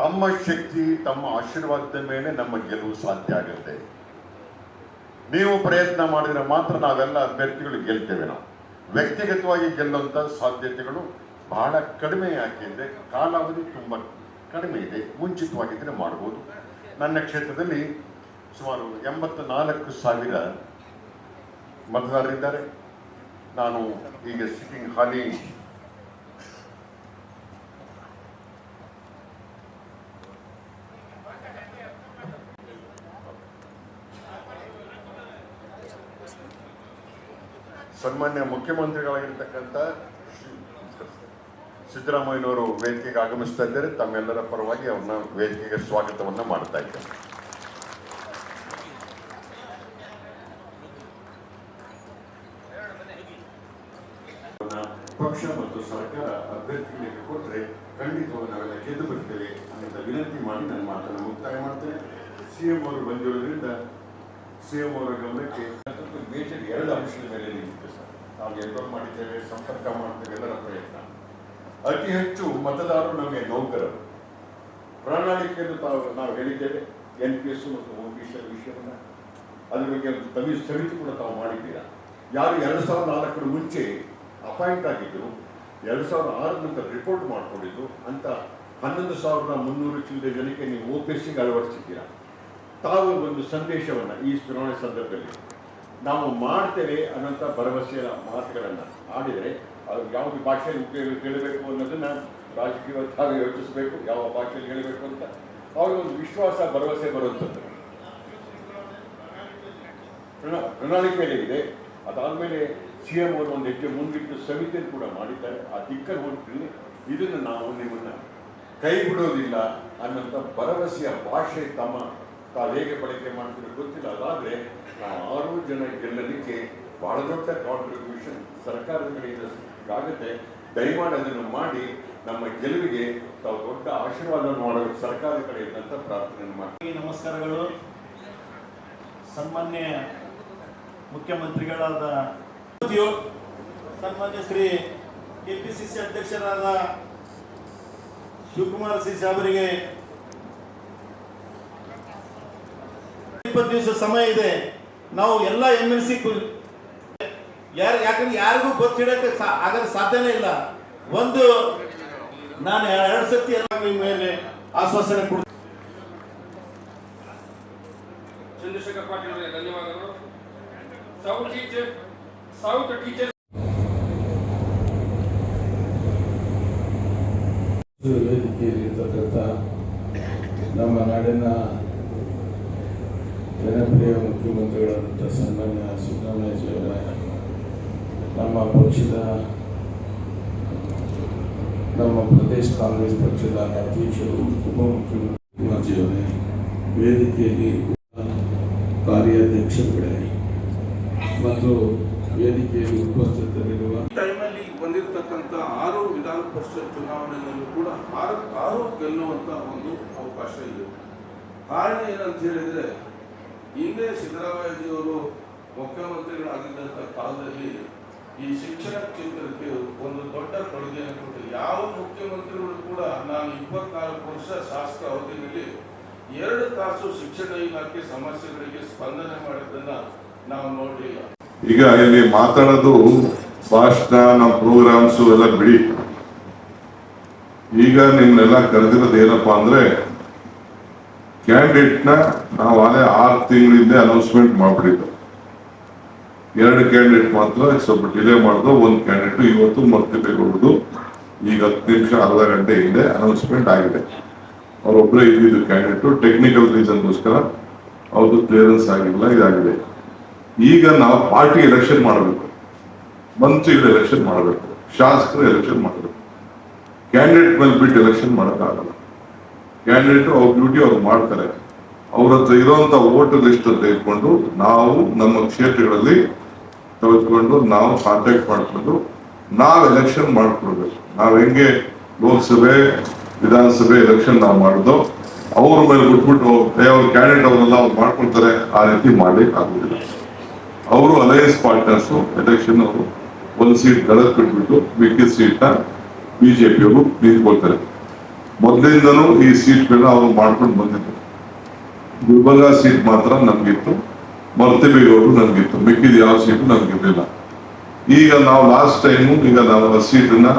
ತಮ್ಮ ಶಕ್ತಿ, ತಮ್ಮ ಆಶೀರ್ವಾದದ ಮೇಲೆ ನಮ್ಮ ಗೆಲುವು ಸಾಧ್ಯ ಆಗುತ್ತೆ. ನೀವು ಪ್ರಯತ್ನ ಮಾಡಿದರೆ ಮಾತ್ರ ನಾವೆಲ್ಲ ಅಭ್ಯರ್ಥಿಗಳು ಗೆಲ್ತೇವೆ. ನಾವು ವ್ಯಕ್ತಿಗತವಾಗಿ ಗೆಲ್ಲುವಂಥ ಸಾಧ್ಯತೆಗಳು ಬಹಳ ಕಡಿಮೆ. ಯಾಕೆಂದರೆ ಕಾಲಾವಧಿ ತುಂಬ ಕಡಿಮೆ ಇದೆ. ಮುಂಚಿತವಾಗಿದ್ದರೆ ಮಾಡ್ಬೋದು. ನನ್ನ ಕ್ಷೇತ್ರದಲ್ಲಿ ಸುಮಾರು 84,000 ಮತದಾರರಿದ್ದಾರೆ. ನಾನು ಈಗ ಸಿಟ್ಟಿಂಗ್ ಹಾಲಿ ಸನ್ಮಾನ್ಯ ಮುಖ್ಯಮಂತ್ರಿಗಳಾಗಿರ್ತಕ್ಕಂಥ ಸಿದ್ದರಾಮಯ್ಯನವರು ವೇದಿಕೆಗೆ ಆಗಮಿಸ್ತಾ ಇದ್ದಾರೆ. ತಮ್ಮೆಲ್ಲರ ಪರವಾಗಿ ಅವ್ರನ್ನ ವೇದಿಕೆಗೆ ಸ್ವಾಗತವನ್ನ ಮಾಡ್ತಾ ಇದ್ದಾರೆ. ಪಕ್ಷ ಮತ್ತು ಸರ್ಕಾರ ಅಭ್ಯರ್ಥಿಗಳಿಗೆ ಕೊಟ್ಟರೆ ಖಂಡಿತವಾಗಿ ನಾವೆಲ್ಲ ಗೆದ್ದು ಬರ್ತೇವೆ ಅಂತ ವಿನಂತಿ ಮಾಡಿ ನನ್ನ ಮಾತನ್ನು ಮುಕ್ತಾಯ ಮಾಡ್ತೇನೆ. CM ಅವರು ಬಂದಿರೋದ್ರಿಂದ CM ಅವರ ಗಮನಕ್ಕೆ ಮೇಜರ್ 2 ಅಂಶದ ಮೇಲೆ ನಿಂತಿದೆ ಸರ್. ನಾವು ಎನ್ರೋಲ್ ಮಾಡಿದ್ದೇವೆ, ಸಂಪರ್ಕ ಮಾಡ್ತೇವೆ, ಎಲ್ಲರ ಪ್ರಯತ್ನ. ಅತಿ ಹೆಚ್ಚು ಮತದಾರರು ನಮಗೆ ನೌಕರರು. ಪ್ರಣಾಳಿಕೆಯನ್ನು ನಾವು ಹೇಳಿದ್ದೇವೆ. NPS ಮತ್ತು OBC ವಿಷಯವನ್ನು ಅದ್ರ ಬಗ್ಗೆ ಒಂದು ಸಮಿತಿ ಕೂಡ ತಾವು ಮಾಡಿದ್ದೀರಾ. ಯಾರು 2004 ಮುಂಚೆ ಅಪಾಯಿಂಟ್ ಆಗಿದ್ರು, 2006 ನಂತರ ರಿಪೋರ್ಟ್ ಮಾಡ್ಕೊಂಡಿದ್ದು ಅಂತ 11,300 ಚಿಲ್ಲರೆ ಜನಕ್ಕೆ ನೀವು OPSಗೆ ಅಳವಡಿಸಿದ್ದೀರಾ. ತಾವು ಒಂದು ಸಂದೇಶವನ್ನು ಈ ಚುನಾವಣೆ ಸಂದರ್ಭದಲ್ಲಿ ನಾವು ಮಾಡ್ತೇವೆ ಅನ್ನೋಂಥ ಭರವಸೆಯ ಮಾತುಗಳನ್ನು ಆಡಿದರೆ ಅದು ಯಾವ ಭಾಷೆಯಲ್ಲಿ ಹೇಳಬೇಕು ಅನ್ನೋದನ್ನು ರಾಜಕೀಯವಾಗಿ ತಾವು ಯೋಚಿಸಬೇಕು. ಯಾವ ಭಾಷೆಯಲ್ಲಿ ಹೇಳಬೇಕು ಅಂತ ಅವ್ರಿಗೊಂದು ವಿಶ್ವಾಸ, ಭರವಸೆ ಬರುವಂಥದ್ದು ಪ್ರಣಾಳಿಕೆಯಲ್ಲಿ ಇದೆ. ಅದಾದಮೇಲೆ CM ಅವರು ಒಂದು ಹೆಜ್ಜೆ ಮುಂದಿಟ್ಟು ಸಮಿತಿಯನ್ನು ಕೂಡ ಮಾಡಿದ್ದಾರೆ. ಆ ದಿಕ್ಕನ್ನು ಹೊಂದಿದ್ದೀನಿ. ಇದನ್ನು ನಾವು ನಿಮ್ಮನ್ನು ಕೈ ಬಿಡೋದಿಲ್ಲ ಅನ್ನೋಂಥ ಭರವಸೆಯ ಭಾಷೆ ತಾವು ಹೇಗೆ ಬಳಕೆ ಮಾಡ್ತೀರೋ ಗೊತ್ತಿಲ್ಲ. ಅದಾದರೆ ನಾವು 6 ಜನ ಗೆಲ್ಲಲಿಕ್ಕೆ ಬಹಳ ದೊಡ್ಡ ಕಾಂಟ್ರಿಬ್ಯೂಷನ್ ಸರ್ಕಾರದ ಕಡೆಯಿಂದ ಆಗುತ್ತೆ. ದಯಮಾಡಿ ಅದನ್ನು ಮಾಡಿ ನಮ್ಮ ಗೆಲುವಿಗೆ ತಾವು ದೊಡ್ಡ ಆಶೀರ್ವಾದವನ್ನು ಮಾಡಬೇಕು ಸರ್ಕಾರದ ಕಡೆಯಿಂದ ಅಂತ ಪ್ರಾರ್ಥನೆಯನ್ನು ಮಾಡಿ.
ನಮಸ್ಕಾರಗಳು. ಸನ್ಮಾನ್ಯ ಮುಖ್ಯಮಂತ್ರಿಗಳಾದ ಸನ್ಮಾನ್ಯ ಶ್ರೀ KPCC ಅಧ್ಯಕ್ಷರಾದ ಶಿವಕುಮಾರ್ ಸಿ ಅವರಿಗೆ 20 ದಿವಸ ಸಮಯ ಇದೆ. ನಾವು ಎಲ್ಲ MLC ಯಾಕಂದ್ರೆ ಯಾರಿಗೂ ಗೊತ್ತಿಡಕ್ಕೆ ಆಗದ ಸಾಧ್ಯನೇ ಇಲ್ಲ. ಒಂದು ನಾನು 2 ಸತಿ ಎಲ್ಲ ಮೇಲೆ ಆಶ್ವಾಸನೆ ಕೊಡ್ತೀನಿ.
ಚಂದ್ರಶೇಖರ್ ಪಾಟೀಲ್ ಅವರಿಗೆ ಧನ್ಯವಾದಗಳು. ಸೌತ್ ಟೀಚರ್
ವೇದಿಕೆಯಲ್ಲಿರ್ತಕ್ಕಂಥ ನಮ್ಮ ನಾಡಿನ ಜನಪ್ರಿಯ ಮುಖ್ಯಮಂತ್ರಿಗಳಾದಂಥ ಸನ್ಮಾನ್ಯ ಸಿದ್ದರಾಮಯ್ಯಜಿಯವರ, ನಮ್ಮ ಪಕ್ಷದ ನಮ್ಮ ಪ್ರದೇಶ ಕಾಂಗ್ರೆಸ್ ಪಕ್ಷದ ಅಧ್ಯಕ್ಷರು ಉಪಮುಖ್ಯಮಂತ್ರಿಯವರೇ, ವೇದಿಕೆಯಲ್ಲಿ ಕಾರ್ಯಾಧ್ಯಕ್ಷರುಗಳೇ ಮತ್ತು ವೇದಿಕೆಯಲ್ಲಿ ಉಪಸ್ಥಿತರಿರುವ
ಟೈಮಲ್ಲಿ ಬಂದಿರತಕ್ಕಂಥ 6 ವಿಧಾನ ಪರಿಷತ್ ಚುನಾವಣೆಯಲ್ಲೂ ಕೂಡ 6 ಗೆಲ್ಲುವಂಥ ಒಂದು ಅವಕಾಶ ಇದೆ. ಕಾರಣ ಏನಂತ ಹೇಳಿದರೆ, ಹಿಂದೆ ಸಿದ್ದರಾಮಯ್ಯಜಿಯವರು ಮುಖ್ಯಮಂತ್ರಿಗಳಾಗಿದ್ದಂಥ ಕಾಲದಲ್ಲಿ ಈ ಶಿಕ್ಷಣ ಕ್ಷೇತ್ರಕ್ಕೆ ಒಂದು ದೊಡ್ಡ ಕೊಡುಗೆಯನ್ನು ಕೊಟ್ಟರು. ಯಾವ ಮುಖ್ಯಮಂತ್ರಿಗಳು ಕೂಡ ನಾನು 24 ವರ್ಷ ಶಾಸಕ ಅವಧಿಯಲ್ಲಿ 2 ತಾಸು ಶಿಕ್ಷಣ ಇಲಾಖೆ ಸಮಸ್ಯೆಗಳಿಗೆ ಸ್ಪಂದನೆ ಮಾಡಿದ್ದನ್ನ ನಾವು ನೋಡಲಿಲ್ಲ.
ಈಗ ಇಲ್ಲಿ ಮಾತಾಡೋದು ಭಾಷಣ, ನಮ್ಮ ಪ್ರೋಗ್ರಾಮ್ಸ್ ಎಲ್ಲ ಬಿಡಿ. ಈಗ ನಿಮ್ನೆಲ್ಲ ಕರೆದಿರೋದು ಏನಪ್ಪಾ ಅಂದ್ರೆ, ಕ್ಯಾಂಡಿಡೇಟ್ನ ನಾವು ಅಲ್ಲೇ 6 ತಿಂಗಳಿಂದ ಅನೌನ್ಸ್ಮೆಂಟ್ ಮಾಡ್ಬಿಟ್ಟಿದ್ದು. 2 ಕ್ಯಾಂಡಿಡೇಟ್ ಮಾತ್ರ ಸ್ವಲ್ಪ ಡಿಲೇ ಮಾಡಿದ್ರು. 1 ಕ್ಯಾಂಡಿಡೇಟ್ ಇವತ್ತು ಮರ್ತಿಬೇಕುದು. ಈಗ 10 ನಿಮಿಷ ಅರ್ಧ ಗಂಟೆ ಹಿಂದೆ ಅನೌನ್ಸ್ಮೆಂಟ್ ಆಗಿದೆ. ಅವರೊಬ್ಬರೇ ಇದ್ದಿದ್ದು ಕ್ಯಾಂಡಿಡೇಟ್, ಟೆಕ್ನಿಕಲ್ ರೀಸನ್ಗೋಸ್ಕರ ಅವ್ರದ್ದು ಕ್ಲಿಯರೆನ್ಸ್ ಆಗಿಲ್ಲ, ಇದಾಗಿದೆ. ಈಗ ನಾವು ಪಾರ್ಟಿ ಎಲೆಕ್ಷನ್ ಮಾಡಬೇಕು, ಮಂತ್ರಿಗಳ ಎಲೆಕ್ಷನ್ ಮಾಡಬೇಕು, ಶಾಸಕರ ಎಲೆಕ್ಷನ್ ಮಾಡಬೇಕು. ಕ್ಯಾಂಡಿಡೇಟ್ ಮೇಲೆ ಬಿಟ್ಟು ಎಲೆಕ್ಷನ್ ಮಾಡೋಕ್ಕಾಗಲ್ಲ. ಕ್ಯಾಂಡಿಡೇಟ್ ಅವ್ರ ಡ್ಯೂಟಿ ಅವ್ರು ಮಾಡ್ತಾರೆ. ಅವ್ರ ಹತ್ರ ಇರೋಂಥ ವೋಟರ್ ಲಿಸ್ಟ್ ಅಂತ ಇಟ್ಕೊಂಡು ನಾವು ನಮ್ಮ ಕ್ಷೇತ್ರಗಳಲ್ಲಿ ತೆಗೆದುಕೊಂಡು ನಾವು ಕಾಂಟ್ಯಾಕ್ಟ್ ಮಾಡಿಕೊಂಡು ನಾವು ಎಲೆಕ್ಷನ್ ಮಾಡ್ಕೊಡ್ಬೇಕು. ನಾವು ಹೆಂಗೆ ಲೋಕಸಭೆ ವಿಧಾನಸಭೆ ಎಲೆಕ್ಷನ್ ನಾವು ಮಾಡೋದು, ಅವ್ರ ಮೇಲೆ ಬಿಟ್ಬಿಟ್ಟು ಅವ್ರ ಕ್ಯಾಂಡಿಡೇಟ್ ಅವರೆಲ್ಲ ಅವ್ರು ಮಾಡ್ಕೊಳ್ತಾರೆ, ಆ ರೀತಿ ಮಾಡ್ಲಿಕ್ಕೆ ಆಗುದಿಲ್ಲ. ಅವರು ಅಲಯನ್ಸ್ ಪಾರ್ಟ್ನರ್ಸ್ ಎಲೆಕ್ಷನ್ ಅವರು 1 ಸೀಟ್ ಗಡದ್ ಬಿಟ್ಬಿಟ್ಟು ಮಿಕ್ಕಿದ ಸೀಟ್ನ ಬಿಜೆಪಿಯವರು ನಿಂತ್ಕೊಳ್ತಾರೆ. ಮೊದಲಿಂದನೂ ಈ ಸೀಟ್ಗಳನ್ನ ಅವರು ಮಾಡ್ಕೊಂಡು ಬಂದಿದ್ರು. ಗುಲ್ಬರ್ಗ ಸೀಟ್ ಮಾತ್ರ ನಮ್ಗಿತ್ತು, ಮರ್ತಿಬೇಗೌಡರು ನಮ್ಗಿತ್ತು, ಮಿಕ್ಕಿದ ಯಾವ ಸೀಟು ನಮ್ಗಿರ್ಲಿಲ್ಲ. ಈಗ ನಾವು ಲಾಸ್ಟ್ ಟೈಮು ಈಗ ನಾವು ಆ ಸೀಟನ್ನ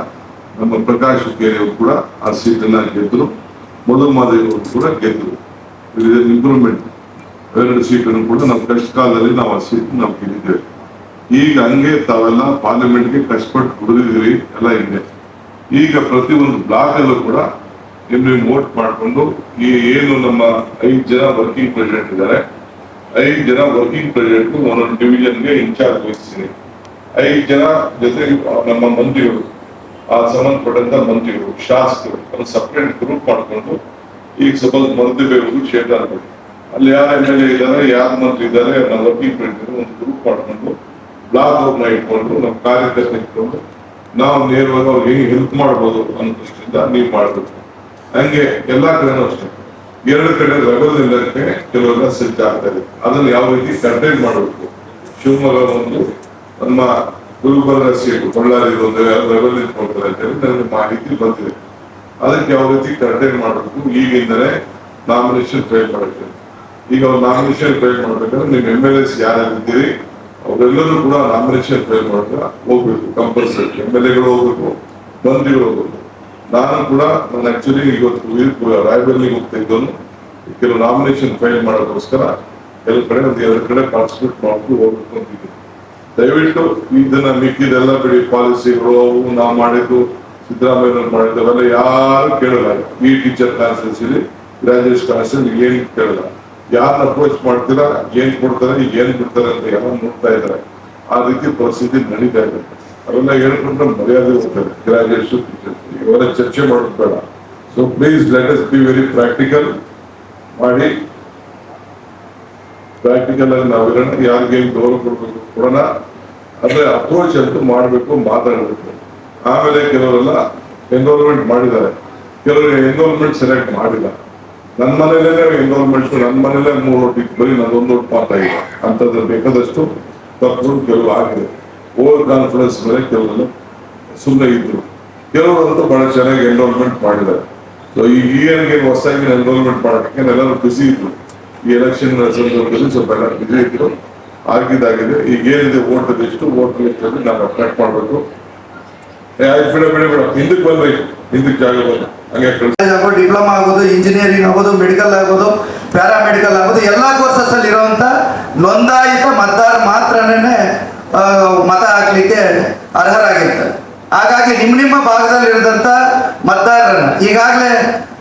ನಮ್ಮ ಪ್ರಕಾಶ್ ಹುಕ್ಕೇರಿ ಅವರು ಕೂಡ ಆ ಸೀಟನ್ನ ಗೆದ್ರು, ಮಧು ಮಾದೇವರು ಕೂಡ ಗೆದ್ರು. ಇಂಪ್ರೂವ್ಮೆಂಟ್ 2 ಸೀಟನ್ನು ಕೂಡ ನಮ್ಮ ಕಷ್ಟ ಕಾಲದಲ್ಲಿ ನಾವು ಆ ಸೀಟ್ ನಾವು ಗೆದ್ದಿದ್ದೇವೆ. ಈಗ ಹಂಗೆ ತಾವೆಲ್ಲ ಪಾರ್ಲಿಮೆಂಟ್ಗೆ ಕಷ್ಟಪಟ್ಟು ದುಡಿದಿದ್ವಿ ಎಲ್ಲ ಇದೆ. ಈಗ ಪ್ರತಿಯೊಂದು ಬ್ಲಾಕ್ ಅಲ್ಲೂ ಕೂಡ ನಿಮ್ಗೆ ವೋಟ್ ಮಾಡಿಕೊಂಡು ಈ ಏನು ನಮ್ಮ 5 ಜನ ವರ್ಕಿಂಗ್ ಪ್ರೆಸಿಡೆಂಟ್ ಇದ್ದಾರೆ, 5 ಜನ ವರ್ಕಿಂಗ್ ಪ್ರೆಸಿಡೆಂಟ್ ಒಂದೊಂದು ಡಿವಿಷನ್ಗೆ ಇನ್ಚಾರ್ಜ್ ವಹಿಸ್ತೀನಿ. 5 ಜನ ಜೊತೆ ನಮ್ಮ ಮಂತ್ರಿಗಳು, ಆ ಸಂಬಂಧಪಟ್ಟಂತ ಮಂತ್ರಿಗಳು, ಶಾಸಕರು ಒಂದು ಸಪರೇಟ್ ಗ್ರೂಪ್ ಮಾಡಿಕೊಂಡು ಈಗ ಸಪೋಸ್ ಮರ್ತಿಬೇಕುದು ಕ್ಷೇತ್ರ ಅನ್ಬೇಕು, ಅಲ್ಲಿ ಯಾರ MLA ಇದ್ದಾರೆ, ಯಾರ ಮಂತ್ರಿ ಇದ್ದಾರೆ, ನಮ್ಮ ವರ್ಕಿಂಗ್ ಪ್ರೆಸಿಡೆಂಟ್ ಒಂದು ಗ್ರೂಪ್ ಮಾಡ್ಕೊಂಡು ಬ್ಲಾಕ್ ಅವ್ರನ್ನ ಇಟ್ಕೊಂಡು ನಮ್ಮ ಕಾರ್ಯಕರ್ತ ಇಟ್ಕೊಂಡು ನಾವು ನೇರವಾಗಿ ಅವ್ರಿಗೆ ಹೆಂಗೆ ಹೆಲ್ಪ್ ಮಾಡ್ಬೋದು ಅನ್ನೋ ದೃಷ್ಟಿಯಿಂದ ನೀವು ಮಾಡಬೇಕು. ಹಂಗೆ ಎಲ್ಲಾ ಕಡೆನೂ ಅಷ್ಟೇ. 2 ಕಡೆ ರೆಬಲ್ ಇಲ್ಲಕ್ಕೆ ಕೆಲವೆಲ್ಲ ಸಿದ್ಧ ಆಗ್ತಾ ಇದೆ. ಅದನ್ನು ಯಾವ ರೀತಿ ಕಂಟೈನ್ ಮಾಡಬೇಕು. ಶಿವಮೊಗ್ಗ ಒಂದು, ನಮ್ಮ ಗುಲ್ಬರ್ಗ ಸೀಟು ಬಳ್ಳಾರಿ ಒಂದು ರೆಬಲ್ ನಿಂತ್ಕೊಳ್ತಾರೆ ಅಂತ ಹೇಳಿ ನನಗೆ ಮಾಹಿತಿ ಬಂದಿದೆ. ಅದಕ್ಕೆ ಯಾವ ರೀತಿ ಕಂಟೈನ್ ಮಾಡಬೇಕು. ಈಗಿಂದಲೇ ನಾಮಿನೇಷನ್ ಫೈಲ್ ಮಾಡುತ್ತೆ. ಈಗ ಅವ್ರು ನಾಮಿನೇಷನ್ ಫೈಲ್ ಮಾಡ್ಬೇಕಾದ್ರೆ ನೀವು MLAs ಯಾರಿದ್ದೀರಿ ಅವರೆಲ್ಲರೂ ಕೂಡ ನಾಮಿನೇಷನ್ ಫೈಲ್ ಮಾಡಿದ್ರೆ ಹೋಗ್ಬೇಕು, ಕಂಪಲ್ಸರಿ. MLAಗಳು ಹೋಗ್ಬೇಕು, ಮಂತ್ರಿಗಳು ಹೋಗ್ಬೇಕು. ನಾನು ಕೂಡ ನಾನು ಆಕ್ಚುಲಿ ಇವತ್ತು ರಾಯಬೆಲ್ಲಿಗೆ ಹೋಗ್ತಾ ಇದ್ದವನು ಕೆಲವು ನಾಮಿನೇಷನ್ ಫೈಲ್ ಮಾಡೋದಕ್ಕೋಸ್ಕರ ಕೆಲವು ಕಡೆ ಒಂದು 2 ಕಡೆ ಪಾರ್ಟಿಸಿಪೇಟ್ ಮಾಡ್ಕೊಂಡು ಹೋಗ್ಬೇಕು ಅಂತಿದ್ದೀನಿ. ದಯವಿಟ್ಟು ಇದನ್ನ ಮಿಕ್ಕಿದೆಲ್ಲ ಬಿಡಿ, ಪಾಲಿಸಿಗಳು ಅವು ನಾವು ಮಾಡಿದ್ದು, ಸಿದ್ದರಾಮಯ್ಯ ಮಾಡಿದ್ದವೆಲ್ಲ ಯಾರು ಕೇಳಲ್ಲ. ಈ ಟೀಚರ್ ಕಾನ್ಸ್ಟಿಟ್ಯೂನ್ಸಿಲಿ ಗ್ರಾಜುಯೇಟ್ ಕಾನ್ಸ್ಟಿಟ್ಯೂನ್ಸಿ ಏನ್ ಕೇಳಲ್ಲ. ಯಾರನ್ನ ಅಪ್ರೋಚ್ ಮಾಡ್ತೀರಾ, ಏನ್ ಕೊಡ್ತಾರೆ, ಈಗ ಏನ್ ಬಿಡ್ತಾರೆ ಅಂತ ಯಾರು ನೋಡ್ತಾ ಇದ್ದಾರೆ. ಆ ರೀತಿ ಪರಿಸ್ಥಿತಿ ನಡೀತಾ ಇದೆ. ಅವೆಲ್ಲ ಹೇಳ್ಕೊಂಡ್ರೆ ಮರ್ಯಾದೆ ಹೋಗ್ತಾರೆ. ಗ್ರಾಜುಯೇಟ್ಸ್ ಇವೆಲ್ಲ ಚರ್ಚೆ ಮಾಡೋದು ಬೇಡ. So please let us be very practical ಮಾಡಿ. ಪ್ರಾಕ್ಟಿಕಲ್ ಆಗಿ ನಾವಿರೋಣ, ಯಾರಿಗೆ ಗೌರವ ಕೊಡ್ಬೇಕು ಕೊಡೋಣ. ಆದ್ರೆ ಅಪ್ರೋಚ್ ಅಂತೂ ಮಾಡಬೇಕು, ಮಾತಾಡಬೇಕು. ಆಮೇಲೆ ಕೆಲವರೆಲ್ಲ ಎನ್ರೋಲ್ಮೆಂಟ್ ಮಾಡಿದ್ದಾರೆ, ಕೆಲವರು ಎನ್ರೋಲ್ಮೆಂಟ್ ಸೆಲೆಕ್ಟ್ ಮಾಡಿಲ್ಲ. ನನ್ನ ಮನೇಲೇ ಎನ್ರೋಲ್ಮೆಂಟ್, ನನ್ನ ಮನೇಲೆ 3 ಓಟಿಗೆ ಬರೀ ನನ್ನೊಂದು ಓಟ್ ಮಾತ್ರ ಇಲ್ಲ ಅಂತಂದ್ರೆ ಬೇಕಾದಷ್ಟು ತಪ್ಪು ಕೆಲವು ಆಗಿದೆ. ಓವರ್ ಕಾನ್ಫಿಡೆನ್ಸ್ ಮೇಲೆ ಕೆಲವರು ಸುಮ್ಮನೆ ಇದ್ರು, ಕೆಲವರಂತೂ ಬಹಳ ಚೆನ್ನಾಗಿ ಎನ್ರೋಲ್ಮೆಂಟ್ ಮಾಡಿದ್ದಾರೆ. ಸೊ ಈ ಇಯರ್ಗೆ ಹೊಸದಾಗಿ ಎನ್ರೋಲ್ಮೆಂಟ್ ಮಾಡೋಕ್ಕೆ ಎಲ್ಲರೂ ಬಿಸಿ ಇದ್ರು. ಈ ಎಲೆಕ್ಷನ್ ಸಂದರ್ಭದಲ್ಲಿ ಸ್ವಲ್ಪ ಎಲ್ಲ ಬಿಸಿ ಇದ್ರು, ಆಗಿದ್ದಾಗಿದೆ. ಈಗ ಏನಿದೆ ವೋಟ್ ಲಿಸ್ಟ್ ಅಲ್ಲಿ ನಾವು ಅಪ್ಡೇಟ್ ಮಾಡಬೇಕು. ಬಿಡ ಹಿಂದಕ್ಕೆ ಬಂದ್ರೆ ಹಿಂದಕ್ಕೆ ಜಾಗ ಬಂದು ಹಂಗೆ
ಡಿಪ್ಲೊಮಾ ಆಗೋದು, ಇಂಜಿನಿಯರಿಂಗ್ ಆಗೋದು, ಮೆಡಿಕಲ್ ಆಗೋದು, ಪ್ಯಾರಾಮೆಡಿಕಲ್ ಆಗೋದು ಎಲ್ಲ ಕೋರ್ಸಸ್ ಅಲ್ಲಿ ಇರುವಂತ ನೋಂದಾಯಿತ ಮತದಾರ ಮಾತ್ರನೇ ಮತ ಹಾಕ್ಲಿಕ್ಕೆ ಅರ್ಹರಾಗಿರ್ತಾರೆ. ಹಾಗಾಗಿ ನಿಮ್ಮ ಭಾಗದಲ್ಲಿ ಇರಿದಂತ ಮತದಾರರನ್ನ ಈಗಾಗಲೇ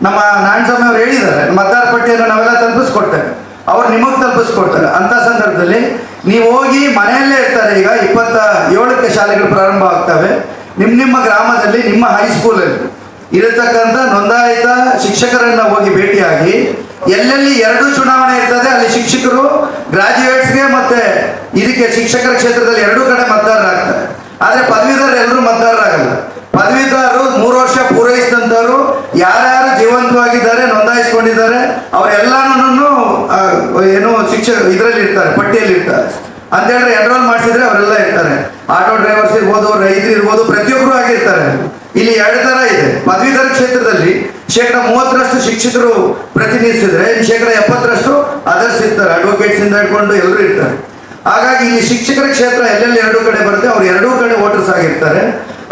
ನಮ್ಮ ನಾರಾಯಣಸ್ವಾಮಿ ಅವರು ಹೇಳಿದ್ದಾರೆ, ಮತದಾರ ಪಟ್ಟಿಯನ್ನು ನಾವೆಲ್ಲ ತಲುಪಿಸ್ಕೊಡ್ತೇವೆ, ಅವ್ರು ನಿಮಗೆ ತಲುಪಿಸ್ಕೊಡ್ತಾರೆ. ಅಂತ ಸಂದರ್ಭದಲ್ಲಿ ನೀವು ಹೋಗಿ ಮನೆಯಲ್ಲೇ ಇರ್ತಾರೆ. ಈಗ 27ಕ್ಕೆ ಶಾಲೆಗಳು ಪ್ರಾರಂಭ ಆಗ್ತವೆ. ನಿಮ್ಮ ಗ್ರಾಮದಲ್ಲಿ ನಿಮ್ಮ ಹೈಸ್ಕೂಲಲ್ಲಿ ಇರತಕ್ಕಂಥ ನೋಂದಾಯಿತ ಶಿಕ್ಷಕರನ್ನ ಹೋಗಿ ಭೇಟಿಯಾಗಿ, ಎಲ್ಲೆಲ್ಲಿ 2 ಚುನಾವಣೆ ಇರ್ತದೆ ಅಲ್ಲಿ ಶಿಕ್ಷಕರು ಗ್ರಾಜ್ಯುಯೇಟ್ಸ್ಗೆ ಮತ್ತೆ ಇದಕ್ಕೆ ಶಿಕ್ಷಕರ ಕ್ಷೇತ್ರದಲ್ಲಿ 2 ಕಡೆ ಮತದಾರರಾಗ್ತಾರೆ. ಆದರೆ ಪದವೀಧರರು ಎಲ್ಲರೂ ಮತದಾರರಾಗಲ್ಲ. ಪದವೀಧರರು 3 ವರ್ಷ ಪೂರೈಸಿದಂಥವ್ರು ಯಾರ್ಯಾರು ಜೀವಂತವಾಗಿದ್ದಾರೆ, ನೋಂದಾಯಿಸ್ಕೊಂಡಿದ್ದಾರೆ, ಅವರೆಲ್ಲಾನು ಏನು ಇದರಲ್ಲಿ ಇರ್ತಾರೆ, ಪಟ್ಟಿಯಲ್ಲಿ ಇರ್ತಾರೆ ಅಂತ ಹೇಳಿದ್ರೆ ಎನ್ರೋಲ್ ಮಾಡಿಸಿದ್ರೆ ಅವರೆಲ್ಲ ಇರ್ತಾರೆ. ಆಟೋ ಡ್ರೈವರ್ಸ್ ಇರ್ಬೋದು, ರೈತರು ಇರ್ಬೋದು, ಪ್ರತಿಯೊಬ್ಬರು ಆಗಿರ್ತಾರೆ. ಇಲ್ಲಿ 2 ತರ ಇದೆ. ಪದವೀಧರ ಕ್ಷೇತ್ರದಲ್ಲಿ 30% ಶಿಕ್ಷಕರು ಪ್ರತಿನಿಧಿಸಿದ್ರೆ 70% ಅದರ್ಸ್ ಇರ್ತಾರೆ, ಅಡ್ವೊಕೇಟ್ಸ್ ಇಂದ ಹಿಡ್ಕೊಂಡು ಎಲ್ಲರೂ ಇರ್ತಾರೆ. ಹಾಗಾಗಿ ಇಲ್ಲಿ ಶಿಕ್ಷಕರ ಕ್ಷೇತ್ರ ಎಲ್ಲೆಲ್ಲಿ 2 ಕಡೆ ಬರುತ್ತೆ ಅವ್ರು 2 ಕಡೆ ವೋಟರ್ಸ್ ಆಗಿರ್ತಾರೆ.